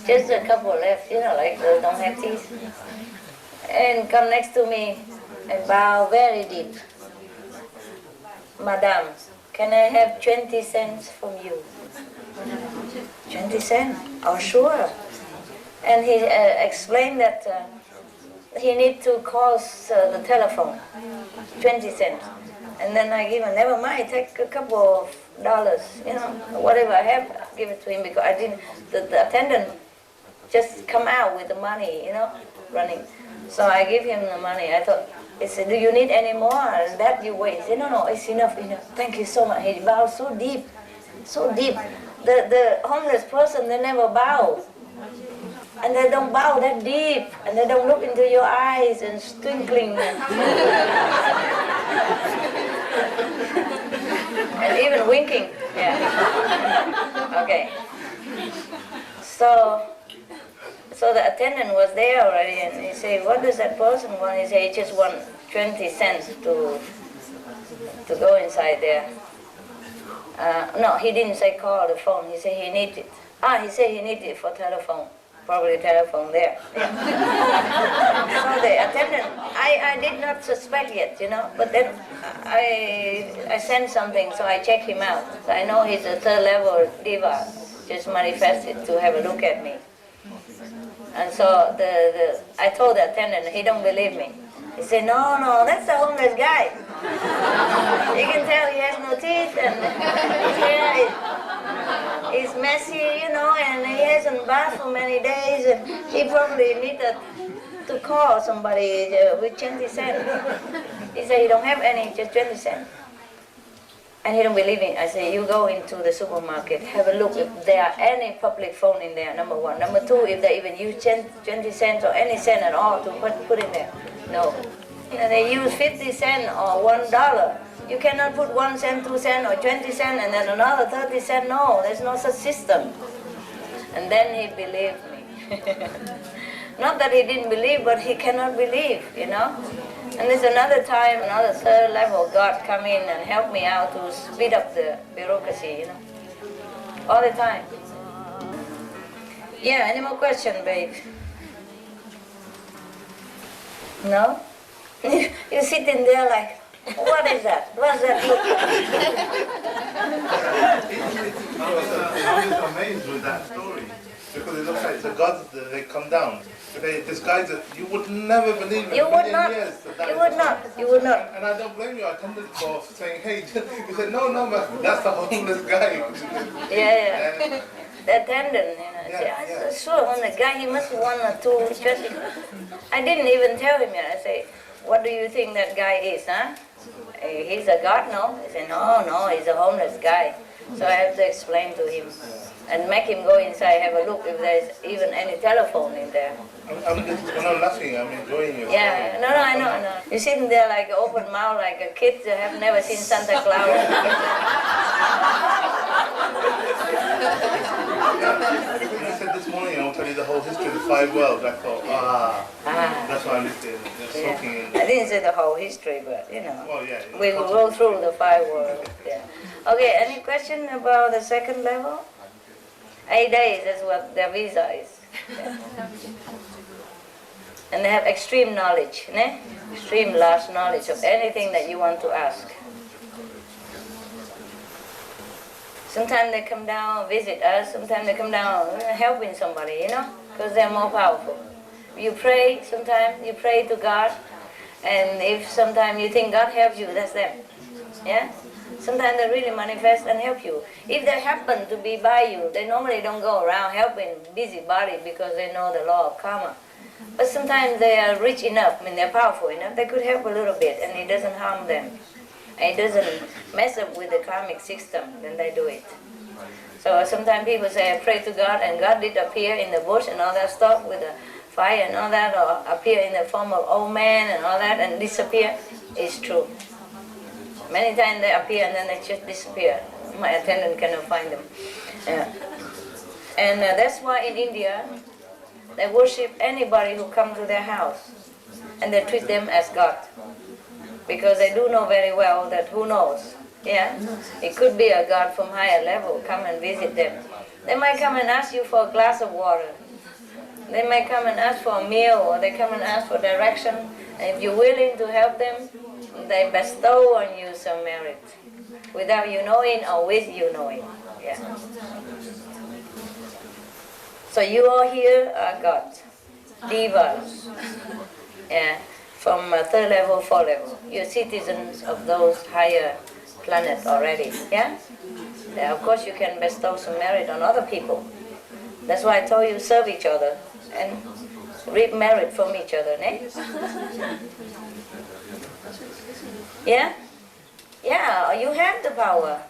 Just a couple left, like they don't have teeth. And come next to me and bow very deep. Madam, can I have 20 cents from you? 20 cents? Oh, sure. And he explained that he need to call the telephone, 20 cents. And then I give him, never mind, take a couple of dollars, whatever I have, give it to him, because I didn't, the attendant just come out with the money, running. So I give him the money. I thought, he said, do you need any more? And that you wait. He said, no, it's enough. Thank you so much. He bowed so deep, so deep. The homeless person, they never bow. And they don't bow that deep, and they don't look into your eyes and twinkling. And even winking. Yeah. Okay. So So the attendant was there already, and he said, "What does that person want?" He said, "He just want 20 cents to go inside there." No, he didn't say call the phone. He said he needed it. He said he needed it for telephone. Probably telephone there. Yeah. So the attendant, I did not suspect yet, you know, but then I sent something, so I checked him out. So I know he's a third level diva, just manifested to have a look at me. And so I told the attendant, he don't believe me. He said, no, that's the homeless guy. You can tell he has no teeth, and his hair is messy, you know, and he hasn't bathed for many days, and he probably needed to call somebody with 20 cents. He said he don't have any, just 20 cents. And he don't believe me. I say, you go into the supermarket, have a look if there are any public phone in there, number one. Number two, if they even use 20 cents or any cent at all to put in there. No. And they use 50 cents or $1. You cannot put 1 cent, 2 cents, or 20 cents, and then another 30 cents. No, there's no such system. And then he believed me. Not that he didn't believe, but he cannot believe, you know. And there's another time, another third level, God come in and help me out to speed up the bureaucracy, you know. All the time. Yeah, any more questions, babe? No? You're sitting there like, what is that? What's that look? I was amazed with that story, because it looks like the gods, they come down. This guy that you would never believe in. You would not. You would not. You would not. And I don't blame you. I attended for saying, hey, he said, no, man, that's the homeless guy. Yeah. The attendant, you know. Yeah. Sure, on the guy, he must want to just. I didn't even tell him yet. I say, what do you think that guy is, huh? He's a god, no? He said, no, he's a homeless guy. So I have to explain to him and make him go inside, have a look if there's even any telephone in there. I'm not laughing, I'm enjoying it. Yeah, no, I know. You're sitting there like open mouth, like a kid that have never seen Santa Claus. You said this morning, I'll tell you the whole history of the 5 worlds. I thought, that's why I'm listening. Soaking in. I didn't say the whole history, but you know, well, yeah, we will go through the 5 worlds. Yeah. Okay, any question about the second level? 8 days, that's what their visa is. Yeah. And they have extreme knowledge, né? Extreme large knowledge of anything that you want to ask. Sometimes they come down, visit us, sometimes they come down helping somebody, you know, because they're more powerful. You pray, sometimes you pray to God, and if sometimes you think God helps you, that's them. Yeah? Sometimes they really manifest and help you. If they happen to be by you, they normally don't go around helping busybody because they know the law of karma. But sometimes they are rich enough, I mean they're powerful enough, they could help a little bit and it doesn't harm them. It doesn't mess up with the karmic system, then they do it. So sometimes people say, I pray to God, and God did appear in the bush and all that stuff with the fire and all that, or appear in the form of old man and all that and disappear. It's true. Many times they appear and then they just disappear. My attendant cannot find them. Yeah. And that's why in India, they worship anybody who comes to their house, and they treat them as God. Because they do know very well that who knows, yeah? It could be a God from higher level, come and visit them. They might come and ask you for a glass of water. They might come and ask for a meal, or they come and ask for direction. And if you're willing to help them, they bestow on you some merit, without you knowing or with you knowing. Yeah. So you all here are gods, divas. Yeah. From 3rd level, 4th level. You're citizens of those higher planets already, yeah? Of course you can bestow some merit on other people. That's why I told you serve each other and reap merit from each other, ne? Yeah? Yeah, you have the power.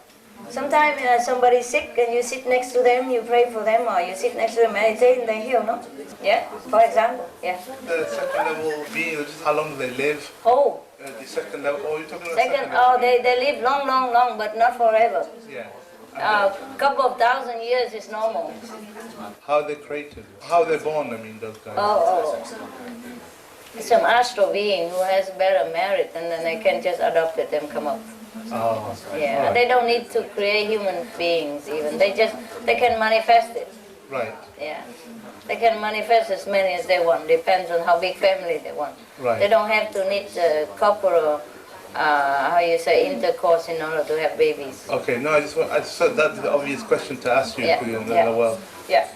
Sometimes somebody's sick and you sit next to them, you pray for them, or you sit next to them, meditate, and they heal, no? Yeah, for example, yeah. The second level being, just how long do they live? Oh. The second level, you're talking about second level? Oh, they live long, but not forever. Yeah. A couple of thousand years is normal. How they created? How they born? I mean, those guys. Oh. Some astral being who has better merit, and then they can just adopt it and come up. Oh. Yeah, Right. they don't need to create human beings even. They can manifest it. Right. Yeah, they can manifest as many as they want. Depends on how big family they want. Right. They don't have to need couple or intercourse in order to have babies. Okay. No, I just said that's the obvious question to ask you. Yeah, Because you yeah. know, well. Yeah.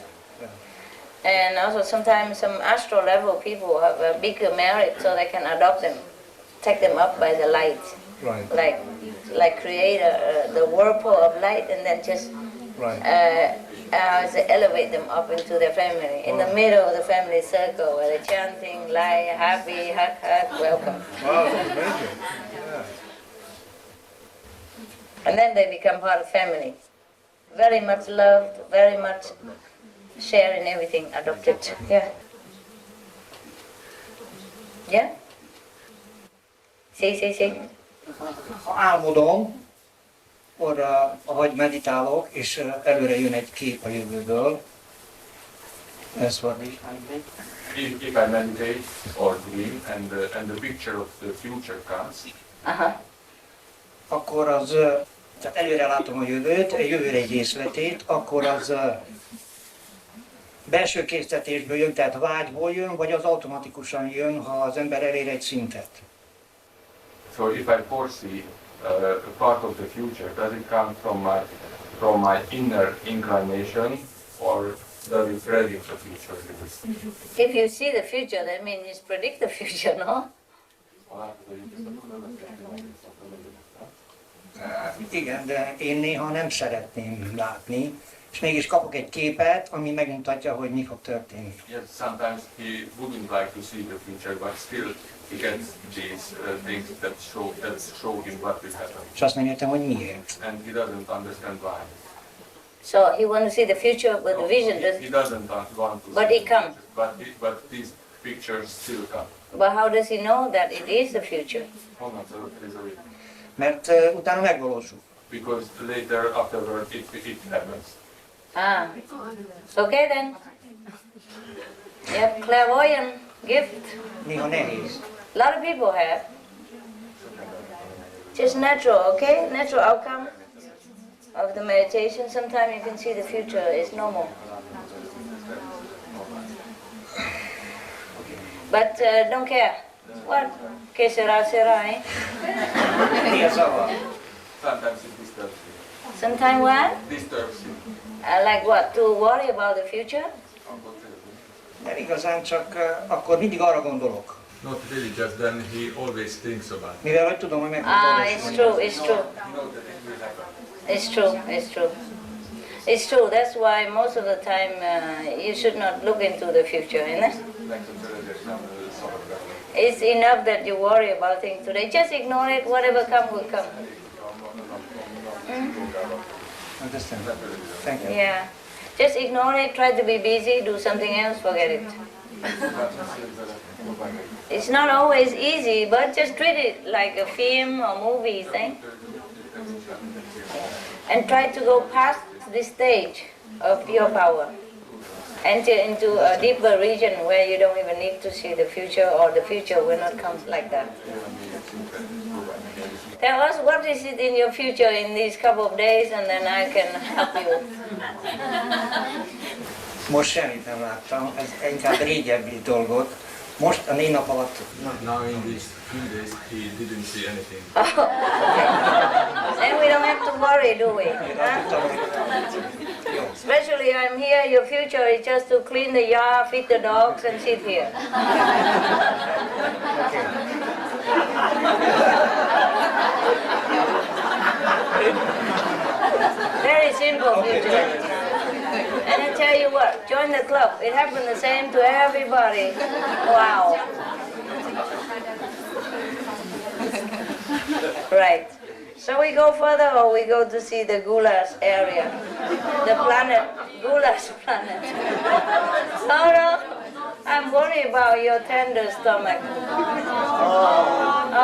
And also sometimes some astral level people have a bigger merit, so they can adopt them, take them up by the light. Right. Like create the whirlpool of light and then just elevate them up into their family. In the middle of the family circle where they're chanting, lie, happy, hug, welcome. Wow, that's amazing. Yeah. And then they become part of family. Very much loved, very much share in everything, adopted. Yeah. Yeah? See. Ha álmodom, orra, ahogy meditálok, és előre jön egy kép a jövőből. That's what we find. If I meditate or dream and the picture of the future comes, Akkor az, tehát előre látom a jövőt, a jövőre egy részletét, akkor az belső késztetésből jön, tehát vágyból jön, vagy az automatikusan jön, ha az ember elér egy szintet. so if I foresee a part of the future, does it come from my inner inclination, or does it predict the future? If you see the future, that means you predict the future, no? Igen, de én néha nem szeretném látni, és mégis kapok egy képet, ami megmutatja, hogy mi fog történni. Yes, sometimes he wouldn't like to see the future, but still he gets these things that show him what will happen. És azt nem értem, hogy miért. And he doesn't understand why. So he wants to see the future with the vision, He doesn't want to but see it comes. but these pictures still come. But how does he know that it is the future? Hold on, so there's a reason. Mert utána megvalósul. Because later, afterward, it happens. Ah, okay then. Yep, clairvoyant gift. Néha nehéz. A lot of people have. Just natural, okay? Natural outcome of the meditation. Sometimes you can see the future is normal. But don't care. What? Que sera, eh? Sometimes it disturbs you. Sometimes what? Disturbs you. Like what? To worry about the future? Nem igazán, csak akkor mindig arra gondolok. Not really, just then he always thinks about it. Mivel hogy tudom, hogy meg fog It's true, it's true. It's true, it's true. It's true, that's why most of the time you should not look into the future, isn't it? It's enough that you worry about things today. Just ignore it, whatever comes will come. Understand. Thank you. Yeah. Just ignore it, try to be busy, do something else, forget it. It's not always easy, but just treat it like a film or movie thing. And try to go past this stage of pure power. Enter into a deeper region where you don't even need to see the future, or the future will not come like that. Tell us what is it in your future in these couple of days, and then I can help you. Most semmit nem láttam, ez inkább régebbi dolgot. Most a 4 nap alatt... Now in these few days he didn't see anything. Then we don't have to worry, do we? Huh? Especially I'm here, your future is just to clean the yard, feed the dogs, and sit here. Very simple future. And I tell you what, join the club. It happened the same to everybody. Wow. Right. So we go further, or we go to see the Gulas area? The planet, Gulas planet. Oh no, I'm worried about your tender stomach.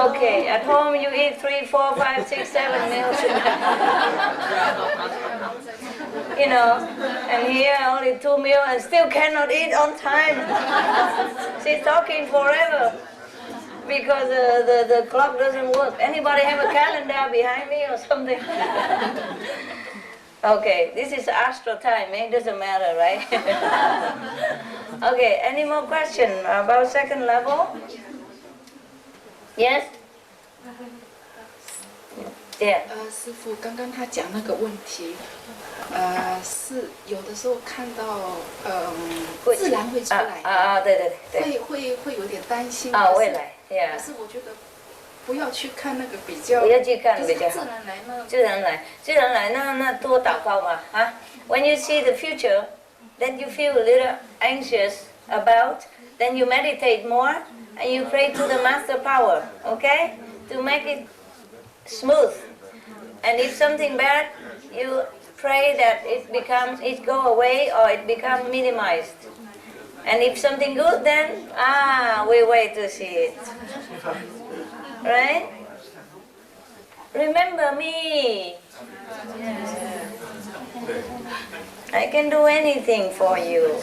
Okay, at home you eat 3, 4, 5, 6, 7 meals a day. you know, and here only 2 meals and still cannot eat on time. She's talking forever because the clock doesn't work. Anybody have a calendar behind me or something? Okay, this is astral time, it doesn't matter, right? Okay, any more questions about second level? Yes? Yeah. 师父，刚刚他讲那个问题，是有的时候看到，自然会出来。对。会有点担心。未来 ，yeah。可是我觉得不要去看那个比较，不要去看比较好。自然来呢？自然来，那多祷告嘛啊。When you see the future, then you feel a little anxious about, then you meditate more and you pray to the master power, okay, to make it smooth. And if something bad, you pray that it go away or it become minimized. And if something good, then we wait to see it. Right? Remember me. I can do anything for you.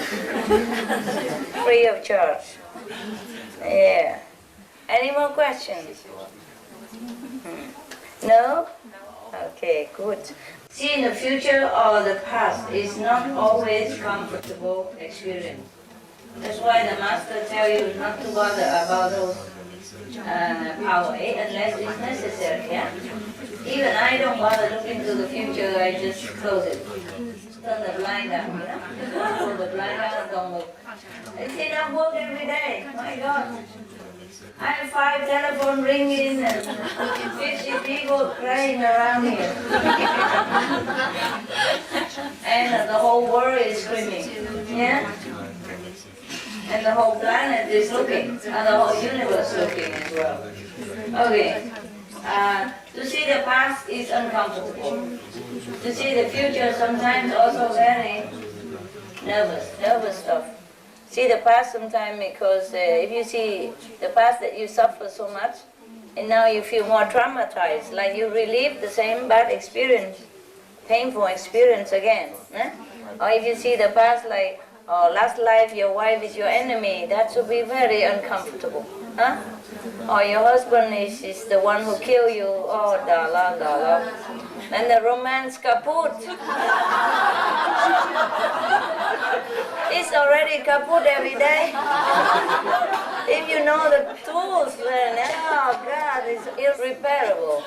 Free of charge. Yeah. Any more questions? No? Okay, good. Seeing the future or the past is not always comfortable experience. That's why the master tell you not to bother about those power unless it's necessary. Yeah. Even I don't bother looking to the future. I just close it. Turn the blind down. You know. Pull the blind down and don't look. It's enough work every day. My God. I have 5 telephones ringing and 50 people crying around here. And the whole world is screaming. Yeah? And the whole planet is looking. And the whole universe looking as well. Okay. To see the past is uncomfortable. To see the future sometimes also very nervous stuff. See the past sometimes because if you see the past that you suffer so much, and now you feel more traumatized, like you relive the same bad experience, painful experience again. Eh? Or if you see the past like, oh, last life your wife is your enemy, that should be very uncomfortable. Huh? Or your husband is the one who killed you, oh, dala. And the romance kaput. It's already kaput every day. If you know the tools, then, oh God, it's irreparable.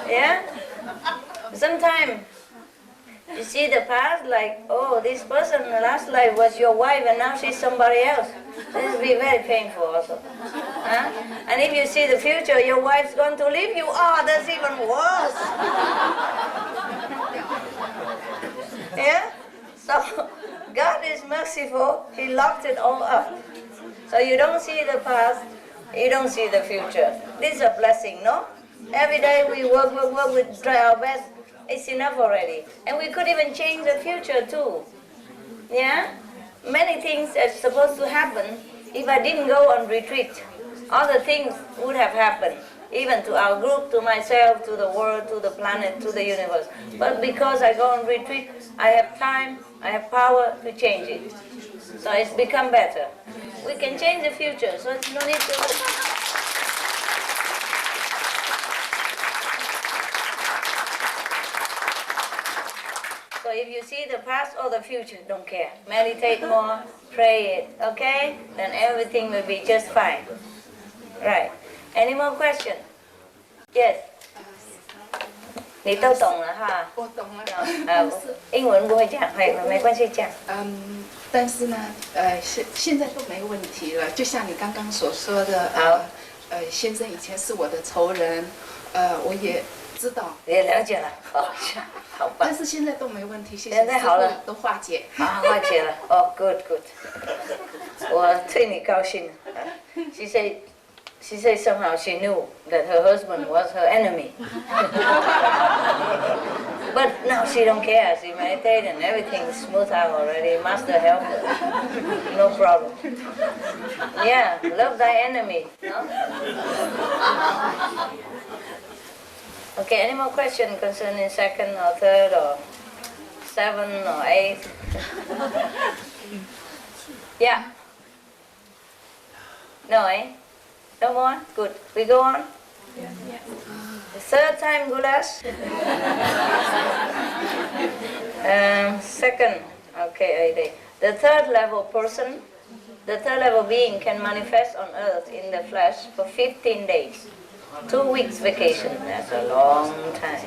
Yeah? Sometimes you see the past like, oh, this person last life was your wife and now she's somebody else. This will be very painful also. Huh? And if you see the future, your wife's going to leave you, oh, that's even worse. Yeah? So God is merciful, He locked it all up. So you don't see the past, you don't see the future. This is a blessing, no? Every day we work, we try our best. It's enough already. And we could even change the future too. Yeah? Many things are supposed to happen. If I didn't go on retreat, other things would have happened. Even to our group, to myself, to the world, to the planet, to the universe. But because I go on retreat, I have time, I have power to change it. So it's become better. We can change the future, so it's no need to look. So if you see the past or the future, don't care. Meditate more, pray it, okay? Then everything will be just fine. Right. Any more question? Yes. 你都懂了哈？我懂了。英文不会讲，没关系讲。但是呢，现在都没问题了。就像你刚刚所说的，先生以前是我的仇人，我也知道。也了解了，哦，好吧。但是现在都没问题，谢谢。现在好了，都化解。啊，化解了。哦 ，good good。我替你高兴。She said somehow she knew that her husband was her enemy. But now she don't care. She meditated and everything is smooth out already. Master help her. No problem. Yeah, love thy enemy. No? Okay, any more questions concerning second or third or 7 or 8. Yeah. No, eh? No more? Good. We go on? The third time goulash? Second. Okay, the third level person, the third level being can manifest on earth in the flesh for 15 days. 2 weeks vacation. That's a long time.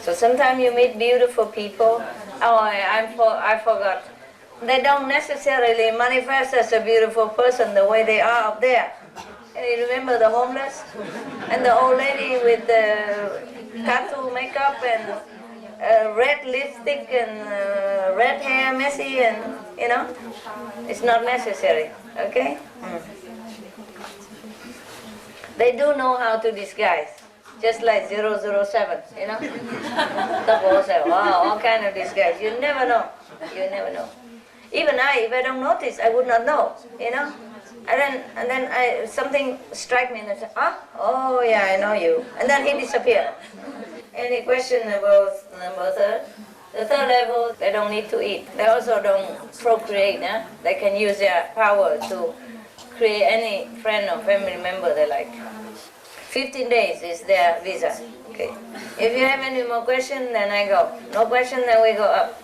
So sometimes you meet beautiful people. Oh, I forgot. They don't necessarily manifest as a beautiful person the way they are up there. You remember the homeless? And the old lady with the tattoo makeup and red lipstick and red hair, messy, and you know? It's not necessary, okay? They do know how to disguise. Just like 007, you know? Double 007, wow, all kind of disguise. You never know. You never know. Even if I don't notice, I would not know, you know? And then something strike me and I say, oh yeah, I know you. And then he disappeared. Any question about number third? The third level, they don't need to eat. They also don't procreate. They can use their power to create any friend or family member they like. 15 days is their visa. Okay. If you have any more questions, then I go. No question, then we go up.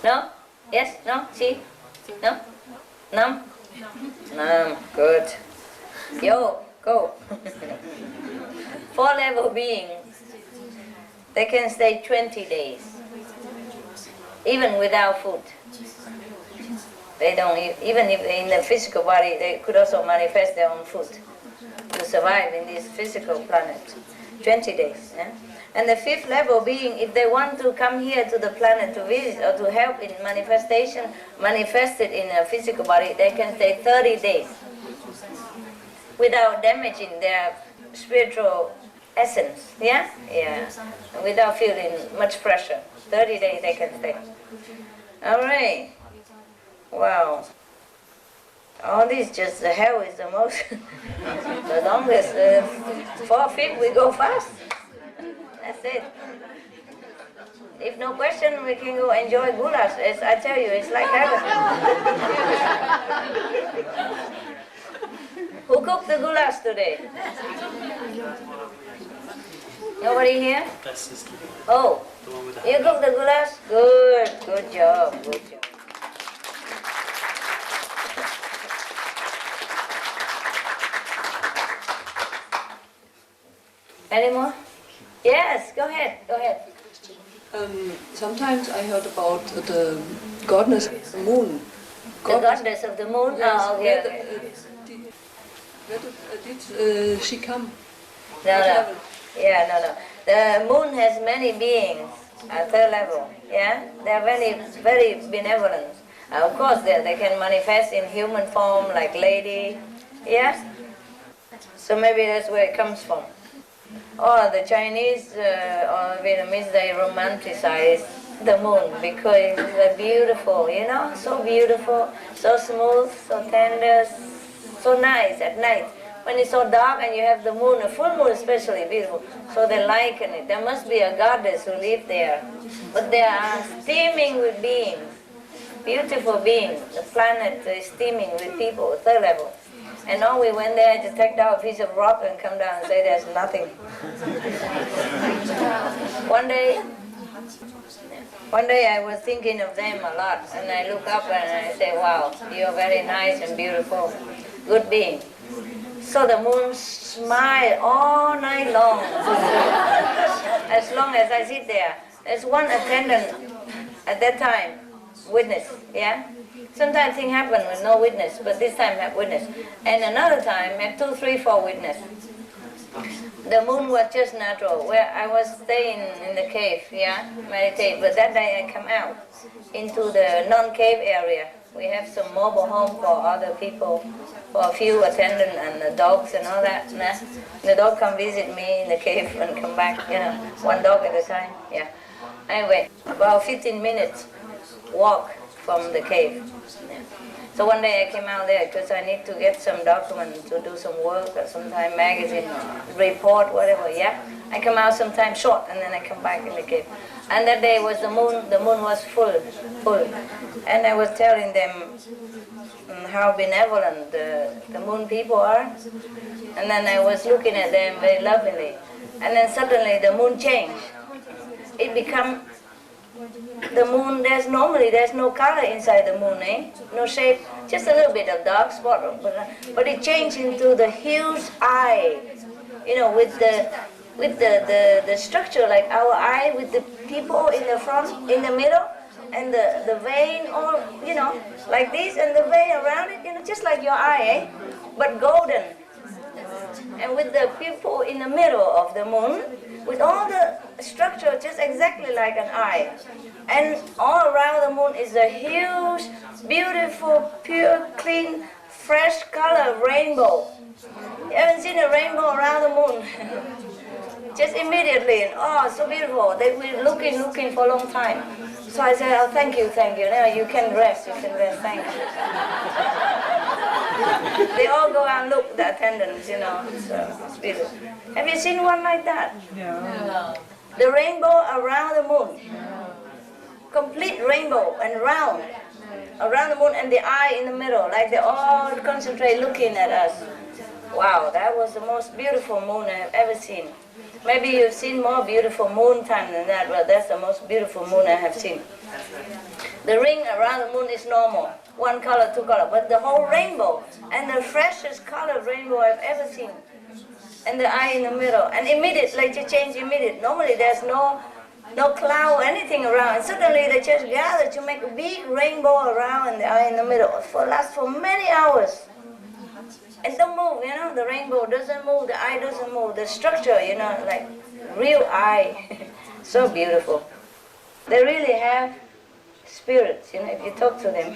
No? Yes? No? See? No? Num? Num. Good. Yo, go. 4 level beings, they can stay 20 days, even without food. They don't, even if they're in the physical body, they could also manifest their own food to survive in this physical planet. 20 days. Yeah? And the 5th level being, if they want to come here to the planet to visit or to help in manifestation, manifested in a physical body, they can stay 30 days without damaging their spiritual essence. Yeah? Yeah. Without feeling much pressure. 30 days they can stay. All right. Wow. All this just, the hell is the most, the longest. 4/5 we go fast. That's it. If no question, we can go enjoy goulash. As I tell you, it's like heaven. Who cooked the goulash today? Nobody here? Oh, you cooked the goulash? Good, good job, good job. Any more? Yes, go ahead, go ahead. Sometimes I heard about the goddess of the moon. The goddess of the moon? Yes. Oh, okay. Where did she come? No. Yeah, no. The moon has many beings at 3rd level. Yeah, they are very, very benevolent. Of course, they can manifest in human form, like lady. Yeah. So maybe that's where it comes from. Or the Chinese or Vietnamese, they romanticize the moon because it's beautiful, you know, so beautiful, so smooth, so tender, so nice at night. When it's so dark and you have the moon, a full moon especially beautiful, so they liken it. There must be a goddess who lives there. But they are steaming with beings, beautiful beings. The planet is steaming with people, 3rd level. And all we went there to take down a piece of rock and come down and say there's nothing. One day I was thinking of them a lot, and I look up and I say, wow, you're very nice and beautiful, good being. So the moon smiled all night long. As long as I sit there. There's one attendant at that time, witness, yeah? Sometimes things happen with no witness, but this time have witness. And another time have 2, 3, 4 witness. The moon was just natural, where I was staying in the cave, yeah, meditate. But that day I come out into the non-cave area. We have some mobile home for other people, for a few attendants and the dogs and all that. Nah. The dog come visit me in the cave and come back, you know, 1 dog at a time, yeah. Anyway, about 15 minutes walk from the cave. Yeah. So one day I came out there because I need to get some documents to do some work or sometime magazine or report, whatever, yeah. I come out sometimes short, and then I come back in the cave. And that day was the moon was full. And I was telling them how benevolent the moon people are. And then I was looking at them very lovingly. And then suddenly the moon changed. It become the moon. There's no color inside the moon, no shape, just a little bit of dark spot. But it changed into the huge eye, with the structure like our eye, with the people in the front, in the middle, and the vein, all like this, and the vein around it, just like your eye, but golden. And with the people in the middle of the moon, with all the structure just exactly like an eye. And all around the moon is a huge, beautiful, pure, clean, fresh color rainbow. You haven't seen a rainbow around the moon. Just immediately, so beautiful. They were looking for a long time. So I said, oh, thank you. Now you can rest, thank you. They all go and look, the attendants, so it's beautiful. Have you seen one like that? No. The rainbow around the moon. Complete rainbow and round. Around the moon and the eye in the middle, like they all concentrate looking at us. Wow, that was the most beautiful moon I've ever seen. Maybe you've seen more beautiful moon time than that, but that's the most beautiful moon I have seen. The ring around the moon is normal, one color, two color, but the whole rainbow, and the freshest colored rainbow I've ever seen. And the eye in the middle, and immediate, like you change immediate. Normally there's no cloud or anything around, and suddenly they just gather to make a big rainbow around, and the eye in the middle, lasts for many hours. And don't move, the rainbow doesn't move, the eye doesn't move, the structure, like real eye. So beautiful. They really have spirits, if you talk to them,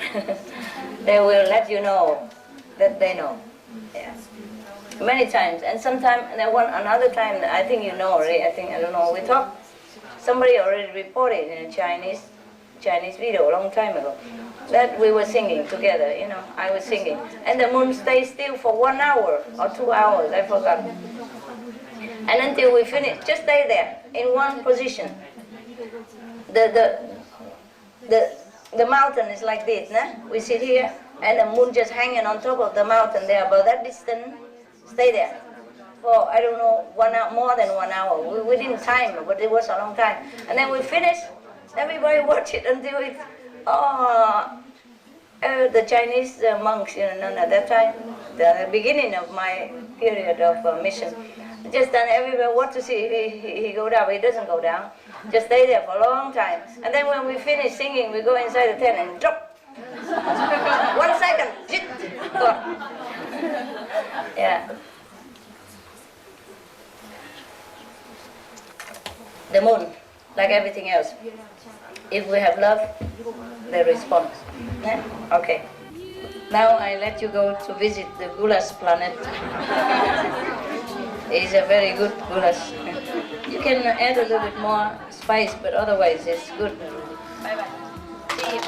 they will let you know that they know. Yeah. Many times, and sometimes, another time, I think already, I don't know, we talked, somebody already reported in a Chinese video a long time ago, that we were singing together, I was singing. And the moon stays still for 1 hour or 2 hours, I forgot. And until we finish, just stay there, in one position. The mountain is like this, we sit here, and the moon just hanging on top of the mountain there, about that distance, stay there. For, I don't know, 1 hour, more than 1 hour. We didn't time, but it was a long time. And then we finished, everybody watched it until it, the Chinese monks, at that time, the beginning of my period of mission, just done everywhere what to see. He go down, but he doesn't go down. Just stay there for a long time. And then when we finish singing, we go inside the tent and drop. 1 second, gone. Yeah. The moon, like everything else. If we have love, they respond. Yeah? Okay. Now I let you go to visit the goulash planet. It's a very good goulash. You can add a little bit more spice, but otherwise it's good. Bye-bye. See you.